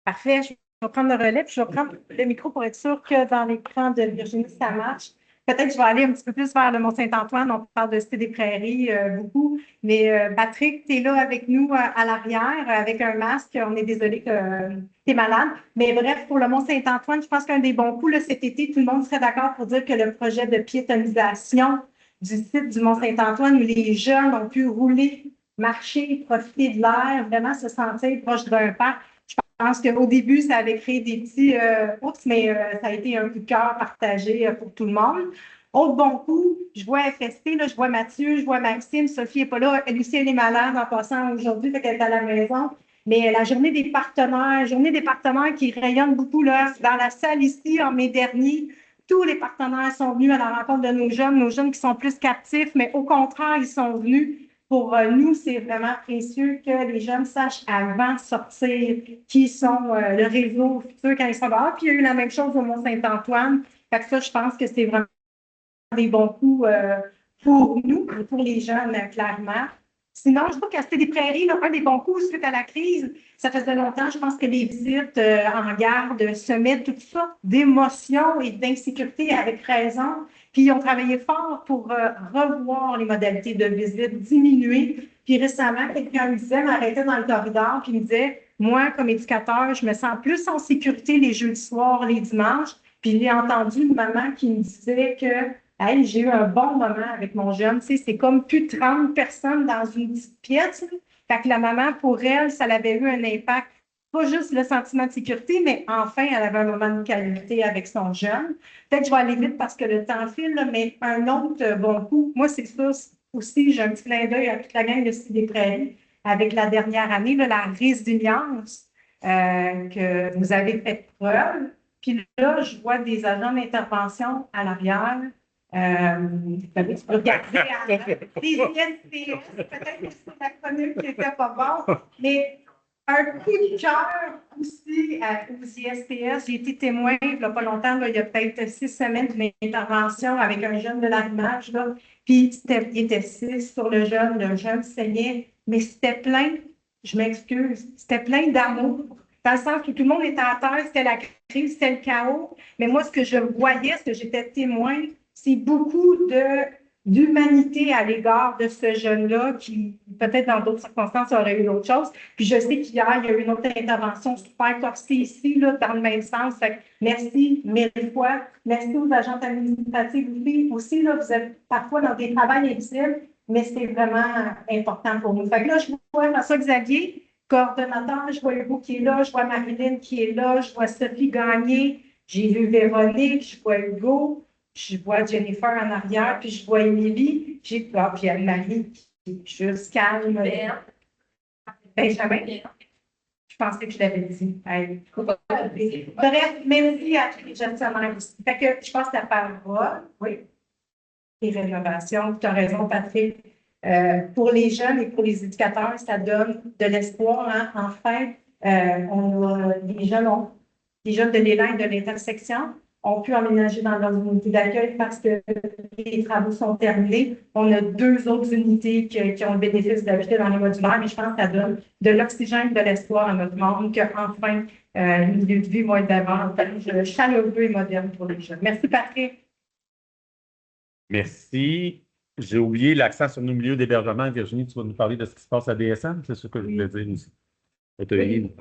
Parfait. Je vais prendre le relais, puis je vais prendre le micro pour être sûr que dans l'écran de Virginie, ça marche. Peut-être que je vais aller un petit peu plus vers le Mont-Saint-Antoine. On parle de Cité des Prairies beaucoup. Mais Patrick, tu es là avec nous à l'arrière avec un masque. On est désolé que tu es malade. Mais bref, pour le Mont-Saint-Antoine, je pense qu'un des bons coups là, cet été, tout le monde serait d'accord pour dire que le projet de piétonisation du site du Mont-Saint-Antoine où les jeunes ont pu rouler, marcher, profiter de l'air, vraiment se sentir proche d'un parc. Je pense qu'au début, ça avait créé des petits oups, mais ça a été un coup de cœur partagé pour tout le monde. Autre bon coup, je vois FST, là, je vois Mathieu, je vois Maxime, Sophie n'est pas là, Lucie, elle est malade en passant aujourd'hui, fait qu'elle est à la maison. Mais la journée des partenaires qui rayonne beaucoup là, dans la salle ici en mai dernier. Tous les partenaires sont venus à la rencontre de nos jeunes qui sont plus captifs, mais au contraire, ils sont venus. Pour nous, c'est vraiment précieux que les jeunes sachent avant de sortir qui sont le réseau futur quand ils sont dehors. Puis il y a eu la même chose au Mont-Saint-Antoine. Fait que ça, je pense que c'est vraiment des bons coups pour nous et pour les jeunes, clairement. Sinon, je trouve qu'à Cité des Prairies, là, un des bons coups suite à la crise, ça faisait longtemps, je pense que les visites en garde semaient tout ça d'émotion et d'insécurité avec raison. Puis, ils ont travaillé fort pour revoir les modalités de visite, diminuer. Puis, récemment, quelqu'un me disait, m'arrêtait dans le corridor, puis me disait, moi, comme éducateur, je me sens plus en sécurité les jeudis soirs, les dimanches. Puis, j'ai entendu une maman qui me disait que hey, j'ai eu un bon moment avec mon jeune. Tu sais, c'est comme plus de 30 personnes dans une petite pièce. Fait que la maman, pour elle, ça avait eu un impact. Pas juste le sentiment de sécurité, mais enfin, elle avait un moment de qualité avec son jeune. Peut-être que je vais aller vite parce que le temps file, là, mais un autre bon coup, moi, c'est ça aussi, j'ai un petit clin d'œil à toute la gang de Cité des Prairies avec la dernière année, là, la résilience que vous avez fait preuve. Puis là, je vois des agents d'intervention à l'arrière. Tu peux regarder les ISPS, peut-être que c'est l'acronyme qui n'était pas bon, mais un coup de cœur aussi aux ISPS. J'ai été témoin il n'y a pas longtemps, là, il y a peut-être 6 semaines d'une intervention avec un jeune de l'arrimage, puis il était 6 sur le jeune saignait, mais c'était plein, je m'excuse, c'était plein d'amour. Dans le sens où tout le monde était à terre, c'était la crise, c'était le chaos. Mais moi, ce que je voyais, ce que j'étais témoin, c'est beaucoup d'humanité à l'égard de ce jeune-là qui, peut-être dans d'autres circonstances, aurait eu autre chose. Puis je sais qu'hier, il y a eu une autre intervention super corsée ici, là, dans le même sens. Fait que merci 1000 fois. Merci aux agents administratifs aussi. Là, vous êtes parfois dans des travails invisibles, mais c'est vraiment important pour nous. Fait que là, je vois François Xavier, coordonnateur, je vois Hugo qui est là, je vois Marilyn qui est là, je vois Sophie Gagné, j'ai vu Véronique, je vois Hugo. Je vois Jennifer en arrière, puis je vois Émilie. Puis Anne-Marie qui est juste calme. Benjamin. Je pensais que je l'avais dit. Hey. Bref, merci à tous les gestionnaires aussi. Fait que je passe la parole. Oui. Les rénovations. Tu as raison, Patrick. Pour les jeunes et pour les éducateurs, ça donne de l'espoir. Hein? Enfin, les jeunes de l'élan et de l'intersection ont pu emménager dans leurs unités d'accueil parce que les travaux sont terminés. On a 2 autres unités qui ont le bénéfice d'habiter dans les modulaires, mais je pense que ça donne de l'oxygène et de l'espoir à notre monde qu'enfin, les milieux de vie vont être davantage chaleureux et modernes pour les jeunes. Merci, Patrick. Merci. J'ai oublié l'accent sur nos milieux d'hébergement. Virginie, tu vas nous parler de ce qui se passe à DSM, c'est ce que je voulais dire aussi. Oui.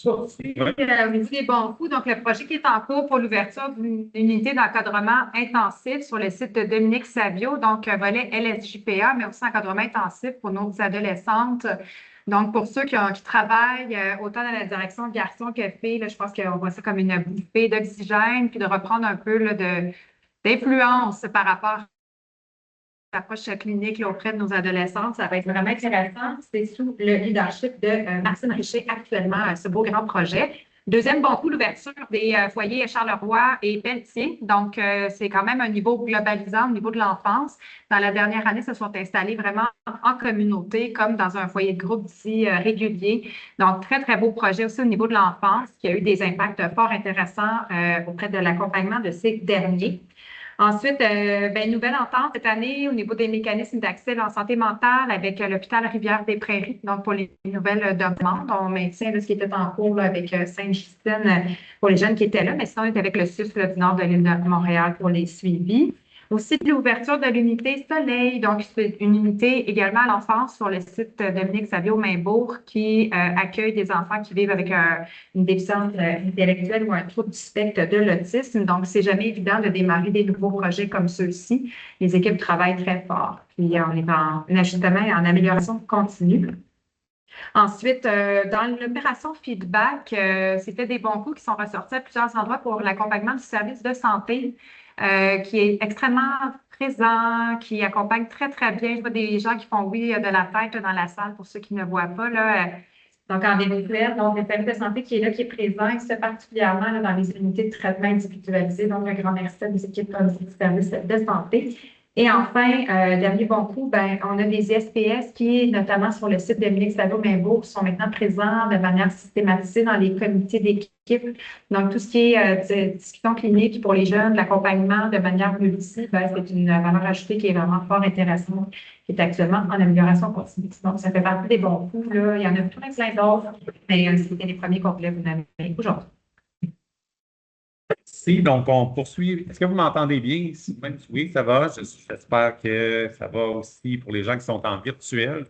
Vous des bons coups. Donc, le projet qui est en cours pour l'ouverture d'une unité d'encadrement intensif sur le site de Dominique Savio, donc un volet LSJPA, mais aussi encadrement intensif pour nos adolescentes. Donc, pour ceux qui travaillent autant dans la direction garçons que filles, là, je pense qu'on voit ça comme une bouffée d'oxygène, puis de reprendre un peu là, d'influence par rapport approche clinique là, auprès de nos adolescentes. Ça va être vraiment intéressant. C'est sous le leadership de Maxime Richer actuellement, ce beau grand projet. Deuxième bon coup, l'ouverture des foyers Charleroi et Pelletier. Donc, c'est quand même un niveau globalisant au niveau de l'enfance. Dans la dernière année, se sont installés vraiment en communauté, comme dans un foyer de groupe d'ici régulier. Donc, très, très beau projet aussi au niveau de l'enfance, qui a eu des impacts fort intéressants auprès de l'accompagnement de ces derniers. Ensuite, nouvelle entente cette année au niveau des mécanismes d'accès en santé mentale avec l'hôpital Rivière-des-Prairies. Donc, pour les nouvelles demandes, on maintient ce qui était en cours là, avec Sainte-Justine pour les jeunes qui étaient là, mais sinon, on est avec le CIUS du nord de l'île de Montréal pour les suivis. Aussi, l'ouverture de l'unité Soleil, donc c'est une unité également à l'enfance sur le site Dominique Savio-Mainbourg qui accueille des enfants qui vivent avec une déficience intellectuelle ou un trouble du spectre de l'autisme. Donc, c'est jamais évident de démarrer des nouveaux projets comme ceux-ci. Les équipes travaillent très fort. Puis, on est en ajustement et en amélioration continue. Ensuite, dans l'opération feedback, c'était des bons coups qui sont ressortis à plusieurs endroits pour l'accompagnement du service de santé, qui est extrêmement présent, qui accompagne très, très bien. Je vois des gens qui font oui de la tête dans la salle pour ceux qui ne voient pas. Là. Donc, en virtuel, donc le service de santé qui est là, qui est présent, et c'est particulièrement là, dans les unités de traitement individualisé. Donc, un grand merci à des équipes du service de santé. Et enfin, dernier bon coup, on a des ISPS qui, notamment sur le site de Dominique Savio-Mainbourg, sont maintenant présents de manière systématisée dans les comités d'équipe. Donc, tout ce qui est discussion clinique pour les jeunes, l'accompagnement de manière multi, c'est une valeur ajoutée qui est vraiment fort intéressante, qui est actuellement en amélioration continue. Donc, ça fait partie des bons coups. Là. Il y en a plein d'autres, mais c'était les premiers qu'on voulait vous nommer aujourd'hui. Si, donc on poursuit. Est-ce que vous m'entendez bien? Oui, ça va. J'espère que ça va aussi pour les gens qui sont en virtuel.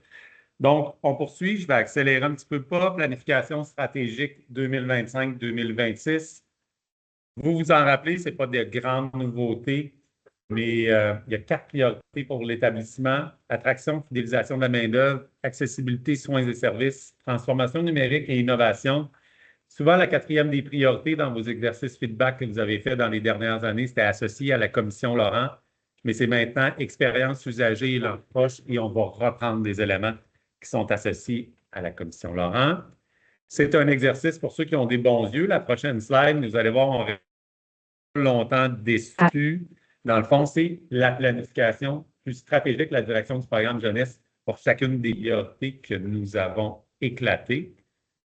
Donc, on poursuit. Je vais accélérer un petit peu pas. Planification stratégique 2025-2026. Vous vous en rappelez, ce n'est pas des grandes nouveautés, mais il y a 4 priorités pour l'établissement: attraction, fidélisation de la main-d'œuvre, accessibilité, soins et services, transformation numérique et innovation. Souvent, la 4e des priorités dans vos exercices feedback que vous avez faits dans les dernières années, c'était associé à la commission Laurent, mais c'est maintenant expérience usagée et leurs proches, et on va reprendre des éléments qui sont associés à la commission Laurent. C'est un exercice pour ceux qui ont des bons yeux. La prochaine slide, vous allez voir, on reste longtemps déçus. Dans le fond, c'est la planification plus stratégique, la direction du programme jeunesse pour chacune des priorités que nous avons éclatées.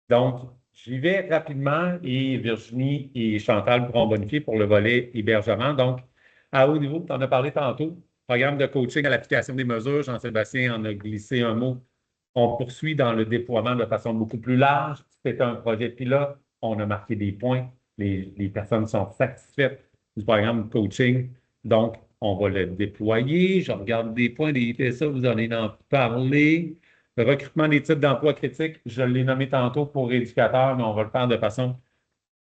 Donc, j'y vais rapidement et Virginie et Chantal pourront bonifier pour le volet hébergement. Donc, à haut niveau, tu en as parlé tantôt, programme de coaching à l'application des mesures. Jean-Sébastien en a glissé un mot. On poursuit dans le déploiement de façon beaucoup plus large. C'est un projet pilote. On a marqué des points. Les personnes sont satisfaites du programme de coaching. Donc, on va le déployer. Je regarde des points des IPSA, vous en avez parlé. Le recrutement des types d'emplois critiques, je l'ai nommé tantôt pour éducateurs, mais on va le faire de façon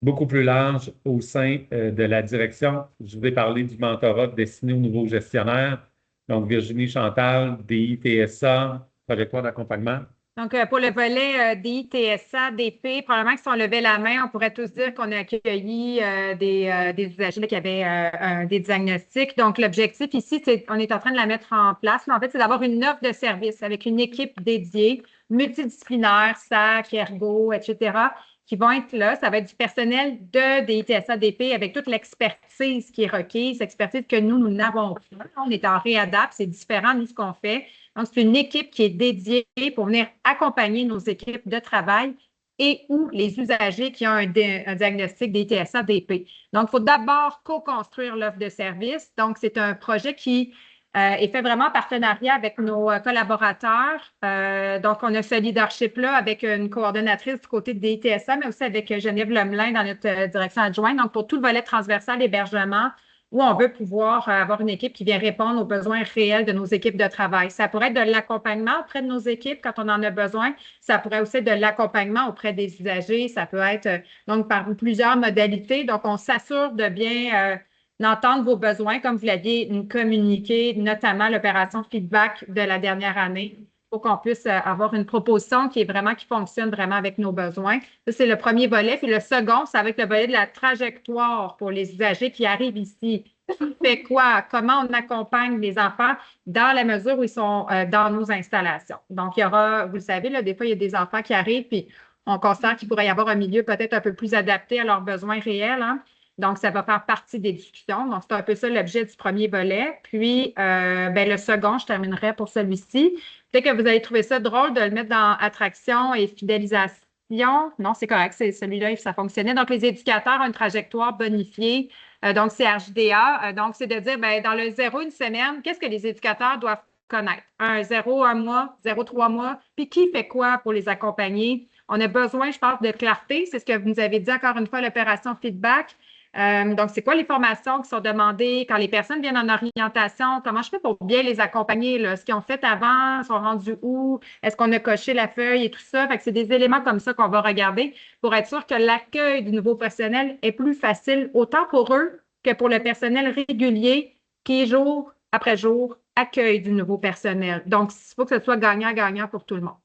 beaucoup plus large au sein de la direction. Je vous ai parlé du mentorat destiné aux nouveaux gestionnaires. Donc, Virginie, Chantal, DI-TSA, trajectoire d'accompagnement. Donc, pour le volet DI, TSA, DP, probablement qu'ils sont levés la main, on pourrait tous dire qu'on a accueilli des usagers là, qui avaient des diagnostics. Donc, l'objectif ici, c'est on est en train de la mettre en place. Mais en fait, c'est d'avoir une offre de service avec une équipe dédiée, multidisciplinaire, SAC, Ergo, etc., qui vont être là. Ça va être du personnel de DI, TSA, DP avec toute l'expertise qui est requise, expertise que nous n'avons pas. On est en réadapte, c'est différent de ce qu'on fait. Donc, c'est une équipe qui est dédiée pour venir accompagner nos équipes de travail et ou les usagers qui ont un diagnostic des TSA, DP. Donc, il faut d'abord co-construire l'offre de service. Donc, c'est un projet qui est fait vraiment en partenariat avec nos collaborateurs. Donc, on a ce leadership-là avec une coordonnatrice du côté de DITSA, mais aussi avec Geneviève Lemelin dans notre direction adjointe. Donc, pour tout le volet transversal hébergement, où on veut pouvoir avoir une équipe qui vient répondre aux besoins réels de nos équipes de travail. Ça pourrait être de l'accompagnement auprès de nos équipes quand on en a besoin. Ça pourrait aussi être de l'accompagnement auprès des usagers. Ça peut être donc par plusieurs modalités. Donc, on s'assure de bien d'entendre vos besoins, comme vous l'aviez communiqué, notamment l'opération feedback de la dernière année, pour qu'on puisse avoir une proposition qui fonctionne vraiment avec nos besoins. Ça, c'est le premier volet. Puis le second, c'est avec le volet de la trajectoire pour les usagers qui arrivent ici. Qui fait quoi? Comment on accompagne les enfants dans la mesure où ils sont dans nos installations. Donc, il y aura, vous le savez, là, des fois, il y a des enfants qui arrivent, puis on considère qu'il pourrait y avoir un milieu peut-être un peu plus adapté à leurs besoins réels, hein. Donc, ça va faire partie des discussions. Donc, c'est un peu ça l'objet du premier volet. Puis, ben, le second, je terminerai pour celui-ci. Peut-être que vous allez trouver ça drôle de le mettre dans attraction et fidélisation. Non, c'est correct, c'est celui-là, ça fonctionnait. Donc, les éducateurs ont une trajectoire bonifiée. Donc, c'est RJDA. Donc, c'est de dire, ben, dans le 0, une semaine, qu'est-ce que les éducateurs doivent connaître? Un 0, 1 mois, 0, 3 mois. Puis, qui fait quoi pour les accompagner? On a besoin, je pense, de clarté. C'est ce que vous nous avez dit encore une fois, l'opération feedback. Donc, c'est quoi les formations qui sont demandées quand les personnes viennent en orientation? Comment je fais pour bien les accompagner, là? Ce qu'ils ont fait avant, sont rendus où? Est-ce qu'on a coché la feuille et tout ça? Fait que c'est des éléments comme ça qu'on va regarder pour être sûr que l'accueil du nouveau personnel est plus facile, autant pour eux que pour le personnel régulier qui, jour après jour, accueille du nouveau personnel. Donc, il faut que ce soit gagnant-gagnant pour tout le monde.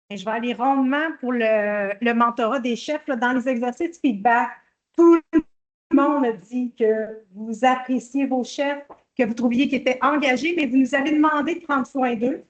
Et je vais aller rondement pour le mentorat des chefs. Là, dans les exercices feedback, tout le monde a dit que vous appréciez vos chefs, que vous trouviez qu'ils étaient engagés, mais vous nous avez demandé de prendre soin d'eux.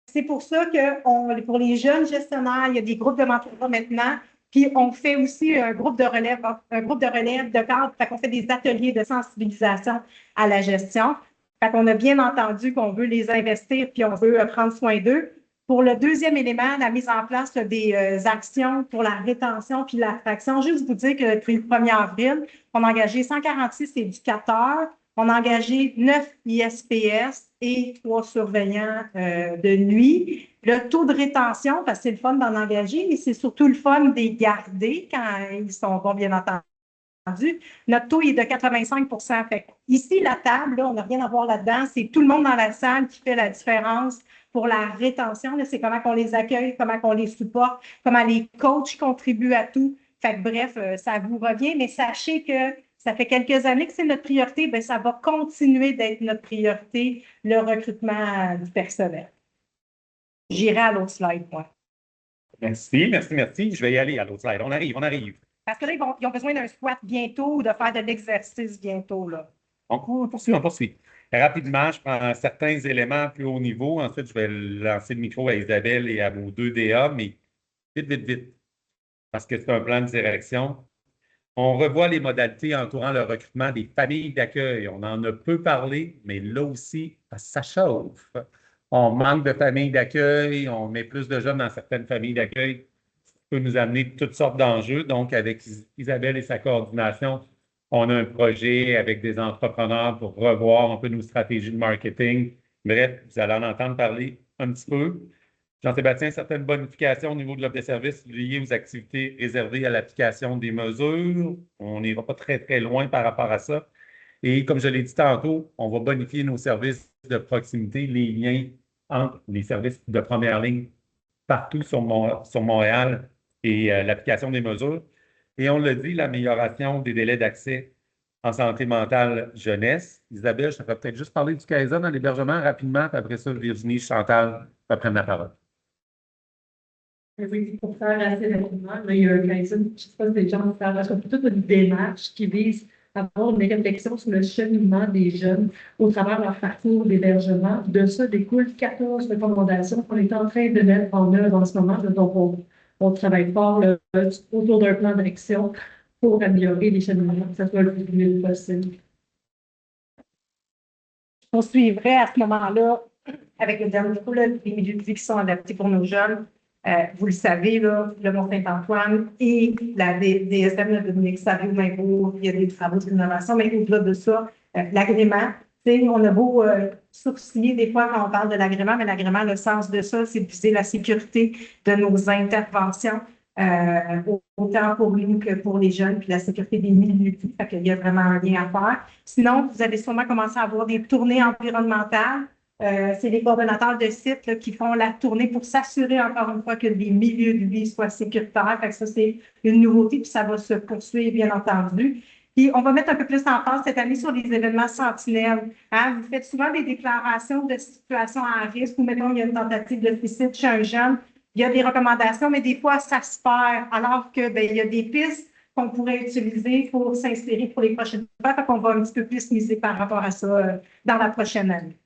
C'est pour ça que pour les jeunes gestionnaires, il y a des groupes de mentorat maintenant. Puis on fait aussi un groupe de relève de cadre. Fait qu'on fait des ateliers de sensibilisation à la gestion. Fait qu'on a bien entendu qu'on veut les investir puis on veut prendre soin d'eux. Pour le deuxième élément, la mise en place des actions pour la rétention puis l'attraction, juste vous dire que depuis le 1er avril, on a engagé 146 éducateurs, on a engagé 9 ISPS et 3 surveillants de nuit. Le taux de rétention, parce que c'est le fun d'en engager, mais c'est surtout le fun de les garder quand ils sont bons, bien entendu. Notre taux est de 85 %. Fait ici, la table, là, on n'a rien à voir là-dedans. C'est tout le monde dans la salle qui fait la différence pour la rétention. C'est comment on les accueille, comment on les supporte, comment les coachs contribuent à tout. Fait que, bref, ça vous revient, mais sachez que ça fait quelques années que c'est notre priorité, bien, ça va continuer d'être notre priorité, le recrutement du personnel. J'irai à l'autre slide, moi. Merci. Je vais y aller à l'autre slide. On arrive. Parce que là, ils ont besoin d'un squat bientôt ou de faire de l'exercice bientôt, là. On poursuit. Rapidement, je prends certains éléments plus haut niveau. Ensuite, je vais lancer le micro à Isabelle et à vos deux DA, mais vite, parce que c'est un plan de direction. On revoit les modalités entourant le recrutement des familles d'accueil. On en a peu parlé, mais là aussi, ça chauffe. On manque de familles d'accueil, on met plus de jeunes dans certaines familles d'accueil. Ça peut nous amener toutes sortes d'enjeux. Donc, avec Isabelle et sa coordination, on a un projet avec des entrepreneurs pour revoir un peu nos stratégies de marketing. Bref, vous allez en entendre parler un petit peu. Jean-Sébastien, certaines bonifications au niveau de l'offre de services liées aux activités réservées à l'application des mesures. On n'ira pas très, très loin par rapport à ça. Et comme je l'ai dit tantôt, on va bonifier nos services de proximité, les liens entre les services de première ligne partout sur Montréal et l'application des mesures. Et on l'a dit, l'amélioration des délais d'accès en santé mentale jeunesse. Isabelle, je te ferais peut-être juste parler du Kaizen dans l'hébergement rapidement, puis après ça, Virginie, Chantal va prendre la parole. Oui, pour faire assez rapidement, là, il y a un Kaizen, je ne sais pas si les gens savent, c'est toute une démarche qui vise à avoir une réflexion sur le cheminement des jeunes au travers de leur parcours d'hébergement. De ça découlent 14 recommandations qu'on est en train de mettre en œuvre en ce moment. Donc, on travaille fort là, autour d'un plan d'action pour améliorer les cheminements, que ce soit le plus vite possible. On suivrait à ce moment-là, avec le dernier coup, là, les milieux de vie qui sont adaptés pour nos jeunes. Vous le savez, là, le Mont-Saint-Antoine et la DSM de Dominique Savio-Mainbourg, il y a des travaux d'innovation, mais au-delà de ça, l'agrément, on a beau sourciller des fois quand on parle de l'agrément, mais l'agrément, le sens de ça, c'est de viser la sécurité de nos interventions, autant pour nous que pour les jeunes, puis la sécurité des milieux de vie. Fait qu'il y a vraiment un lien à faire. Sinon, vous allez sûrement commencer à avoir des tournées environnementales. C'est les coordonnateurs de sites là, qui font la tournée pour s'assurer encore une fois que les milieux de vie soient sécuritaires. Fait que ça, c'est une nouveauté, puis ça va se poursuivre, bien entendu. Puis on va mettre un peu plus en place cette année sur les événements sentinelles. Hein? Vous faites souvent des déclarations de situations à risque ou mettons, il y a une tentative de suicide chez un jeune. Il y a des recommandations, mais des fois, ça se perd, alors que il y a des pistes qu'on pourrait utiliser pour s'inspirer pour les prochaines fois. Fait qu'on va un petit peu plus miser par rapport à ça dans la prochaine année.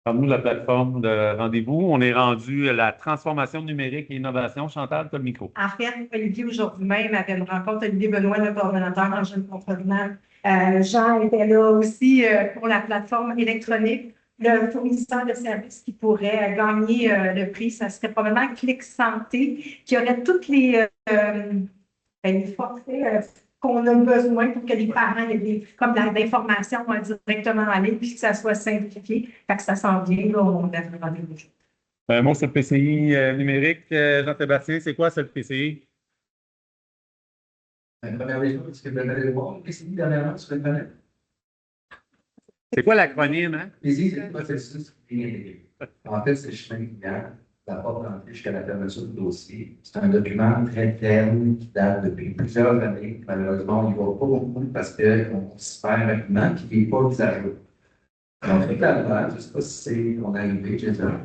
Parle-nous de la plateforme de rendez-vous. On est rendu à la transformation numérique et innovation. Chantal, tu as le micro. En fait, Olivier, aujourd'hui même, avait une rencontre. Olivier Benoît, notre coordonnateur en jeune contre-ordinaire. Jean était là aussi pour la plateforme électronique. Le fournisseur de services qui pourrait gagner le prix, ça serait probablement Clic Santé, qui aurait toutes les forfaits qu'on a besoin pour que les parents aient comme l'information directement en ligne, puis que ça soit simplifié. Fait que ça s'en vient, là, on devrait rendez-vous. Un mot sur le PCI numérique. Jean-Sébastien, c'est quoi ça, le PCI? Première des choses, est-ce que vous allez le voir, le PCI, dernièrement, sur Internet? C'est quoi l'acronyme, hein? PCI, c'est le processus bien intégré. En fait, c'est le chemin client, la porte d'entrée jusqu'à la fermeture du dossier. C'est un document très ferme qui date depuis plusieurs années. Malheureusement, on n'y va pas beaucoup parce qu'on s'y perd rapidement et qu'il n'est pas mis à jour. Donc, finalement, je ne sais pas si c'est on est arrivé,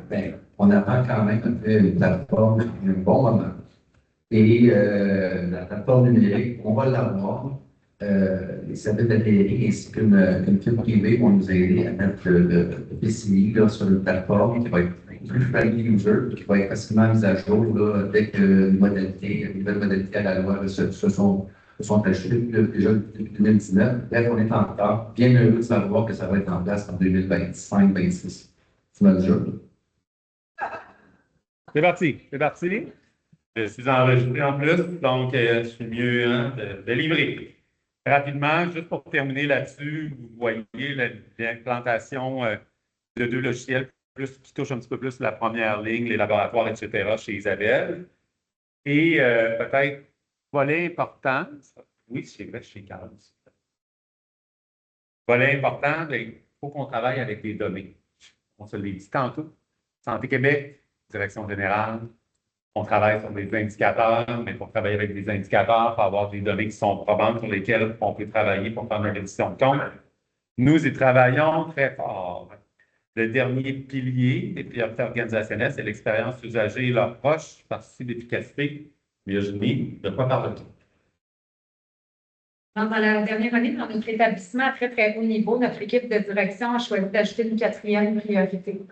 ben, on attend quand même une plateforme depuis un bon moment. Et la plateforme numérique, on va l'avoir. Les services d'atelier ainsi qu'une firme privée vont nous aider à mettre le PCI là, sur une plateforme qui va être plus friendly user, qui va être facilement mise à jour là, dès que une nouvelle modalité à la loi se sont achetés déjà depuis 2019. Bref, on est en retard. Bien heureux de savoir que ça va être en place en 2025-2026. C'est notre job. C'est parti, c'est parti. Je suis enregistré en plus, donc je suis mieux de livrer. Rapidement, juste pour terminer là-dessus, vous voyez l'implantation de 2 logiciels qui touchent un petit peu plus la première ligne, les laboratoires, etc., chez Isabelle. Et peut-être, volet important, oui, c'est vrai, chez Carl. Volet important, il faut qu'on travaille avec des données. On se l'a dit tantôt. Santé Québec, Direction générale, on travaille sur des indicateurs, mais pour travailler avec des indicateurs, il faut avoir des données qui sont probantes sur lesquelles on peut travailler pour faire une réduction de compte. Nous y travaillons très fort. Le dernier pilier des priorités organisationnelles, c'est l'expérience usagée et leurs proches, partie d'efficacité. Virginie, de quoi parle-t-on? Dans la dernière année, dans notre établissement à très, très haut niveau, notre équipe de direction a choisi d'ajouter une 4e priorité.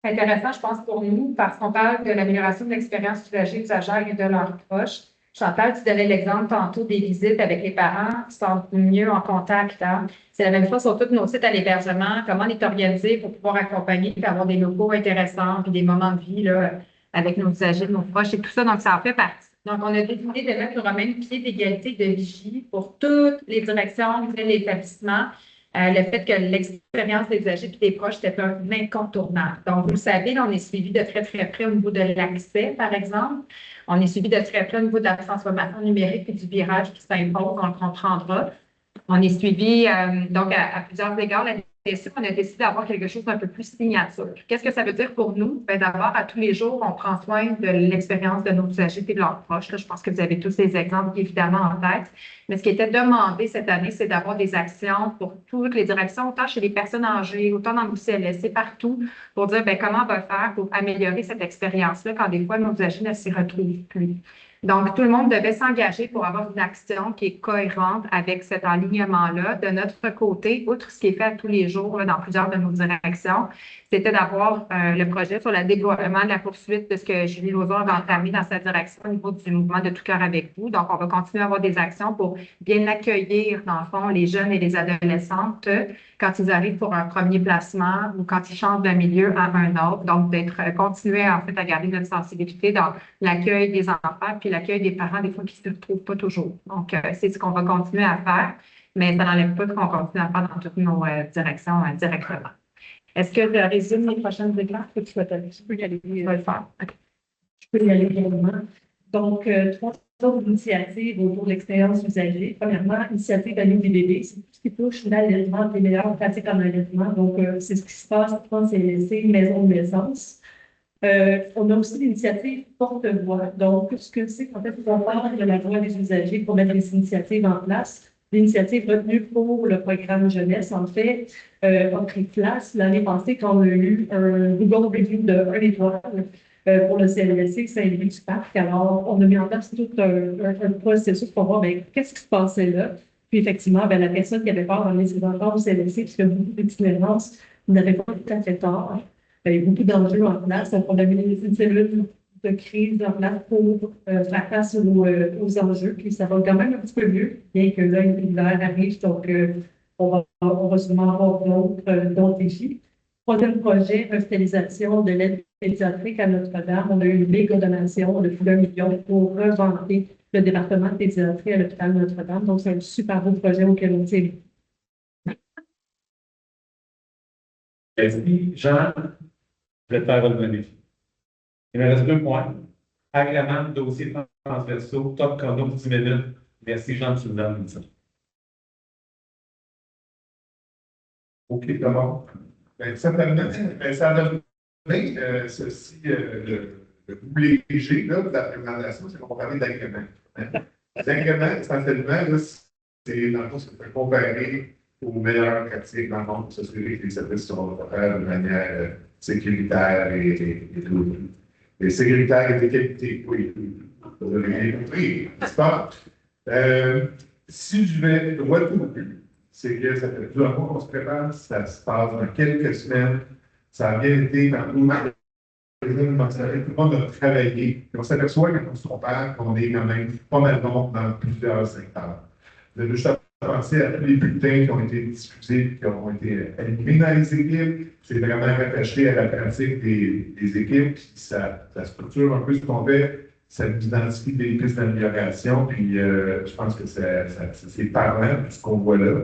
C'est intéressant, je pense, pour nous, parce qu'on parle de l'amélioration de l'expérience usagère et de leurs proches. Chantal, tu donnais l'exemple tantôt des visites avec les parents qui sont mieux en contact. Hein? C'est la même chose sur tous nos sites à l'hébergement, comment on est organisé pour pouvoir accompagner et avoir des locaux intéressants, puis des moments de vie là, avec nos usagers, nos proches et tout ça. Donc, ça en fait partie. Donc, on a décidé de mettre sur un même pied d'égalité de vigie pour toutes les directions de l'établissement. Le fait que l'expérience des usagers et des proches, c'était un incontournable. Donc, vous le savez, là, on est suivi de très, très près au niveau de l'accès, par exemple. On est suivi de très près au niveau de la transformation numérique et du virage qui s'impose, on le comprendra. On est suivi, donc, à plusieurs égards. La DSI, on a décidé d'avoir quelque chose d'un peu plus signature. Qu'est-ce que ça veut dire pour nous? Bien, d'abord, à tous les jours, on prend soin de l'expérience de nos usagers et de leurs proches. Là, je pense que vous avez tous ces exemples, évidemment, en tête. Mais ce qui était demandé cette année, c'est d'avoir des actions pour toutes les directions, autant chez les personnes âgées, autant dans nos CLSC, partout, pour dire bien, comment on va faire pour améliorer cette expérience-là quand des fois nos usagers ne s'y retrouvent plus. Donc, tout le monde devait s'engager pour avoir une action qui est cohérente avec cet alignement-là. De notre côté, outre ce qui est fait à tous les jours là, dans plusieurs de nos directions, c'était d'avoir le projet sur le déploiement de la poursuite de ce que Julie Lauzon avait entamé dans sa direction au niveau du mouvement de Tout cœur avec vous. Donc, on va continuer à avoir des actions pour bien accueillir, dans le fond, les jeunes et les adolescentes quand ils arrivent pour un premier placement ou quand ils changent d'un milieu à un autre. Donc, d'être continuer en fait à garder notre sensibilité dans l'accueil des enfants puis l'accueil des parents, des fois, qui ne se retrouvent pas toujours. Donc, c'est ce qu'on va continuer à faire, mais ça n'enlève pas qu'on continue à faire dans toutes nos directions directement. Est-ce que je résume les prochaines éclats que tu souhaites aller? Je peux y aller. Je vais le faire. Okay. Je peux y aller également. Donc, 3 autres initiatives autour de l'expérience usagée. Premièrement, initiative à des bébés, c'est tout ce qui touche l'allaitement, les meilleures pratiques en allaitement. Donc, c'est ce qui se passe dans ces maisons de naissance. On a aussi l'initiative porte-voix. Donc, ce que c'est qu'en fait, on parle de la voix des usagers pour mettre les initiatives en place. L'initiative retenue pour le programme jeunesse, en fait, a pris place l'année passée quand on a eu un Google Review de 1 étoile pour le CLSC Saint-Louis-du-Parc. Alors, on a mis en place tout un processus pour voir qu'est-ce qui se passait là. Puis, effectivement, la personne qui avait peur dans les enfants au CLSC, puisque beaucoup d'itinérance n'avait pas tout à fait tort. Il y a beaucoup d'enjeux en place. Donc, on a mis une cellule de crise en place pour faire face aux enjeux. Puis ça va quand même un petit peu mieux, bien que là, l'hiver arrive. Donc, on va sûrement avoir d'autres défis. Troisième projet, revitalisation de l'aide pédiatrique à Notre-Dame. On a eu une méga donation de plus d'1 million pour reventer le département de pédiatrie à l'hôpital Notre-Dame. Donc, c'est un super beau projet auquel on tient. Merci. Jean, je vais te faire relever un défi. Il me reste 2 points. Agrément de dossiers transversaux, top chrono, 10 minutes. Merci, Jean, tu me donnes ça. OK, comment? Bien, certainement, ça a donné ceci, le bout léger là, de la présentation, c'est qu'on va parler d'agrément. L'agrément, essentiellement, là, c'est dans le fond, c'est comparer aux meilleures pratiques dans le monde pour s'assurer que les services seront offerts de manière sécuritaire et tout. Et sécuritaire et de qualité, oui. Vous avez bien compris, n'est-ce pas? Si je vais droit au but, c'est que ça fait 2 mois qu'on se prépare, ça se passe dans quelques semaines, ça a bien été dans tout le monde. Tout le monde a travaillé. On s'aperçoit quand on se compare qu'on est quand même pas mal bon dans plusieurs secteurs. Je vais juste penser à tous les bulletins qui ont été diffusés, qui ont été animés dans les équipes. C'est vraiment rattaché à la pratique des équipes. Puis ça structure un peu ce qu'on fait. Ça nous identifie des pistes d'amélioration. Puis je pense que c'est parlant de ce qu'on voit là.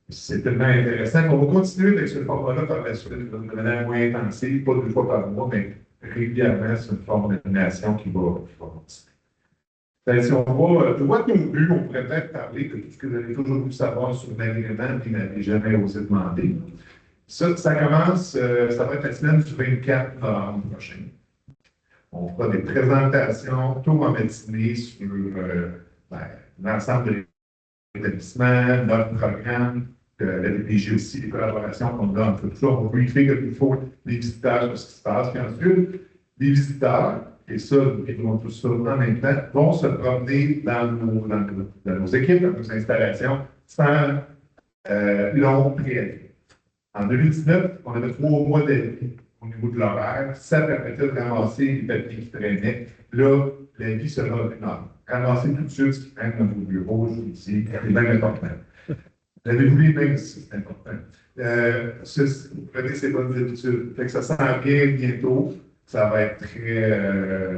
C'est tellement intéressant qu'on va continuer avec ce format-là par la suite de manière moins intensive, pas 2 fois par mois, mais régulièrement, c'est une forme d'animation qui va continuer. Si on va droit au but, on pourrait peut-être parler de tout ce que vous avez toujours voulu savoir sur l'agrément et n'avez jamais osé demander. Ça commence, ça va être la semaine du 24 novembre prochain. On fera des présentations tôt en matinée sur l'ensemble de l'établissement, notre programme, la DPJ aussi, les collaborations qu'on a entre tout ça. On va briefer comme il faut les visiteurs sur ce qui se passe. Puis ensuite, les visiteurs, et ça, ils vont tout ça en même temps, vont se promener dans nos équipes, dans nos installations, sans long préavis. En 2019, on avait 3 mois d'avis au niveau de l'horaire. Ça permettait de ramasser les papiers qui traînaient. Là, la vie sera énorme. Ramasser tout de suite ce qui traîne dans vos bureaux, je vous dis, c'est bien important. L'avez-vous les mains aussi, c'est important. Vous prenez ces bonnes habitudes. Fait que ça s'en vient bientôt. Ça va être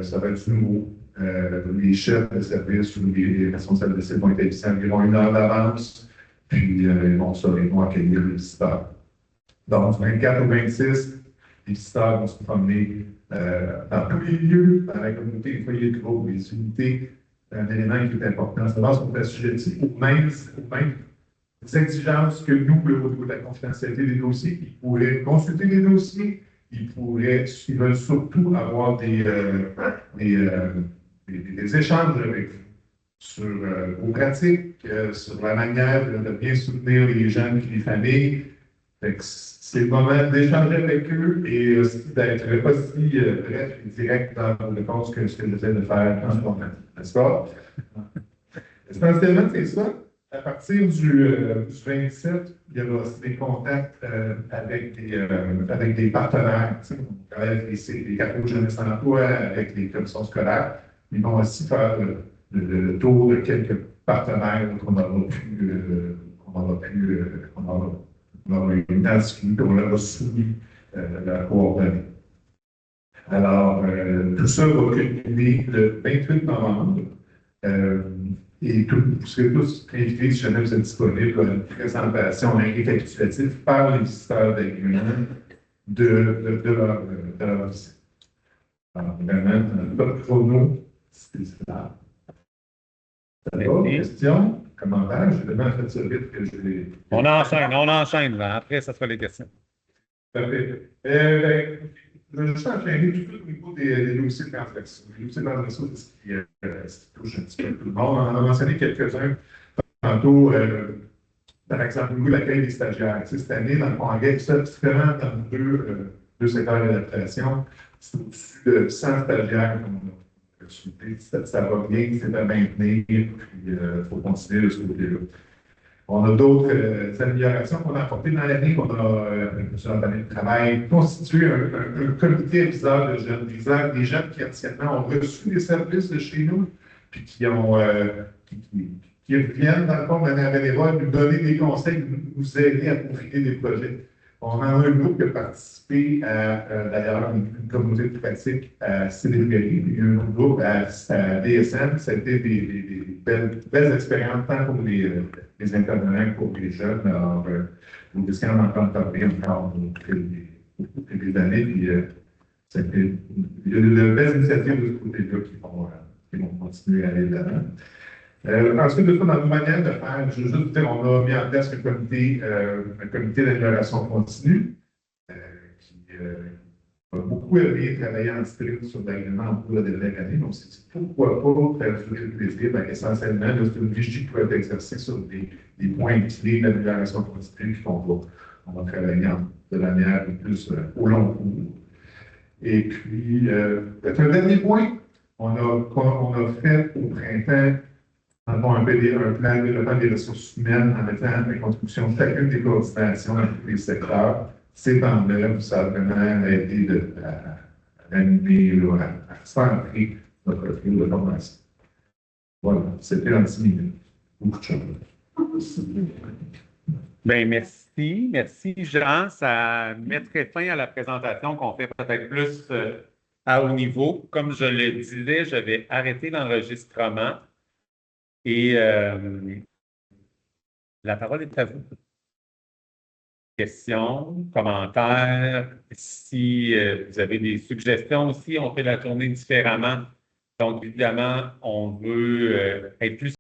ça va être nouveau. Les chefs de service ou les responsables de site vont être établis environ 1 heure d'avance. Puis ils vont accueillir les visiteurs. Donc, du 24 au 26, les visiteurs vont se promener dans tous les lieux, dans la communauté, les foyers de groupe, les unités. Un élément qui est important, c'est qu'on est assujetti aux mêmes exigences que nous, au niveau de la confidentialité des dossiers. Ils pourraient consulter les dossiers, ils veulent surtout avoir des échanges avec vous sur vos pratiques, sur la manière de bien soutenir les jeunes et les familles. C'est le moment d'échanger avec eux et aussi d'être pas si bref et direct dans vos réponses que ce que j'essaie de faire en ce moment. N'est-ce pas? Essentiellement, c'est ça. À partir du 27, il y aura aussi des contacts avec des partenaires. On travaille avec les carreaux jeunesse en emploi, avec les commissions scolaires. Ils vont aussi faire le tour de quelques partenaires qu'on aura identifié, qu'on leur a soumis la coordonnée. Alors, tout ça va culminer le 28 novembre. Et vous serez tous invités, si jamais vous êtes disponible, à une présentation récapitulative par les visiteurs d'agrément de leur visite. Alors, vraiment, votre chrono, c'est ça. Questions, commentaires? J'ai tellement fait ça vite que je l'ai. On enchaîne, là. Après, ça sera les questions. Parfait. Je vais juste enchaîner tout de suite au niveau des dossiers transversaux. Les dossiers transversaux, c'est ce qui touche un petit peu tout le monde. On en a mentionné quelques-uns tantôt. Par exemple, au niveau de l'accueil des stagiaires. Cette année, dans le congrès, ça, différent dans deux secteurs d'adaptation, c'est au-dessus de 100 stagiaires qu'on a consultés. Ça va bien, c'est à maintenir, puis il faut continuer de ce côté-là. On a d'autres améliorations qu'on a apportées dans l'année. On a, avec M. Antonin de Travail, constitué un comité aviseur de jeunes, des jeunes qui anciennement ont reçu les services de chez nous, puis qui viennent, dans le fond, de manière bénévole, nous donner des conseils, nous aider à peaufiner des projets. On a un groupe qui a participé à, d'ailleurs, une communauté de pratique à Cédric, puis un autre groupe à DSM. Ça a été des belles expériences, tant pour les intervenants que pour les jeunes. Alors, nous risquons d'en parler encore depuis des années, puis ça a été de belles initiatives de ce côté-là qui vont continuer à aller de l'avant. Ensuite de ça, dans nos manières de faire, je veux juste dire, on a mis en place un comité d'amélioration continue qui a beaucoup aimé travailler en sprint sur l'agrément en cours de la dernière année. Donc, c'est pourquoi pas faire du plaisir. Ben, essentiellement, c'est une vigie qui peut être exercée sur des points clés d'amélioration continue qu'on va travailler de manière plus au long cours. Et puis, peut-être un dernier point, on a fait au printemps un plan de développement des ressources humaines en mettant en contribution chacune des coordinations dans tous les secteurs. C'est en œuvre, ça a vraiment aidé à animer, à centrer notre fil de formation. Voilà, c'était en 10 minutes. Beaucoup de choses. Bien, merci. Merci, Jean. Ça mettrait fin à la présentation qu'on fait peut-être plus à haut niveau. Comme je le disais, je vais arrêter l'enregistrement. Et la parole est à vous. Questions, commentaires. Si vous avez des suggestions aussi, on fait la tournée différemment. Donc, évidemment, on veut être plus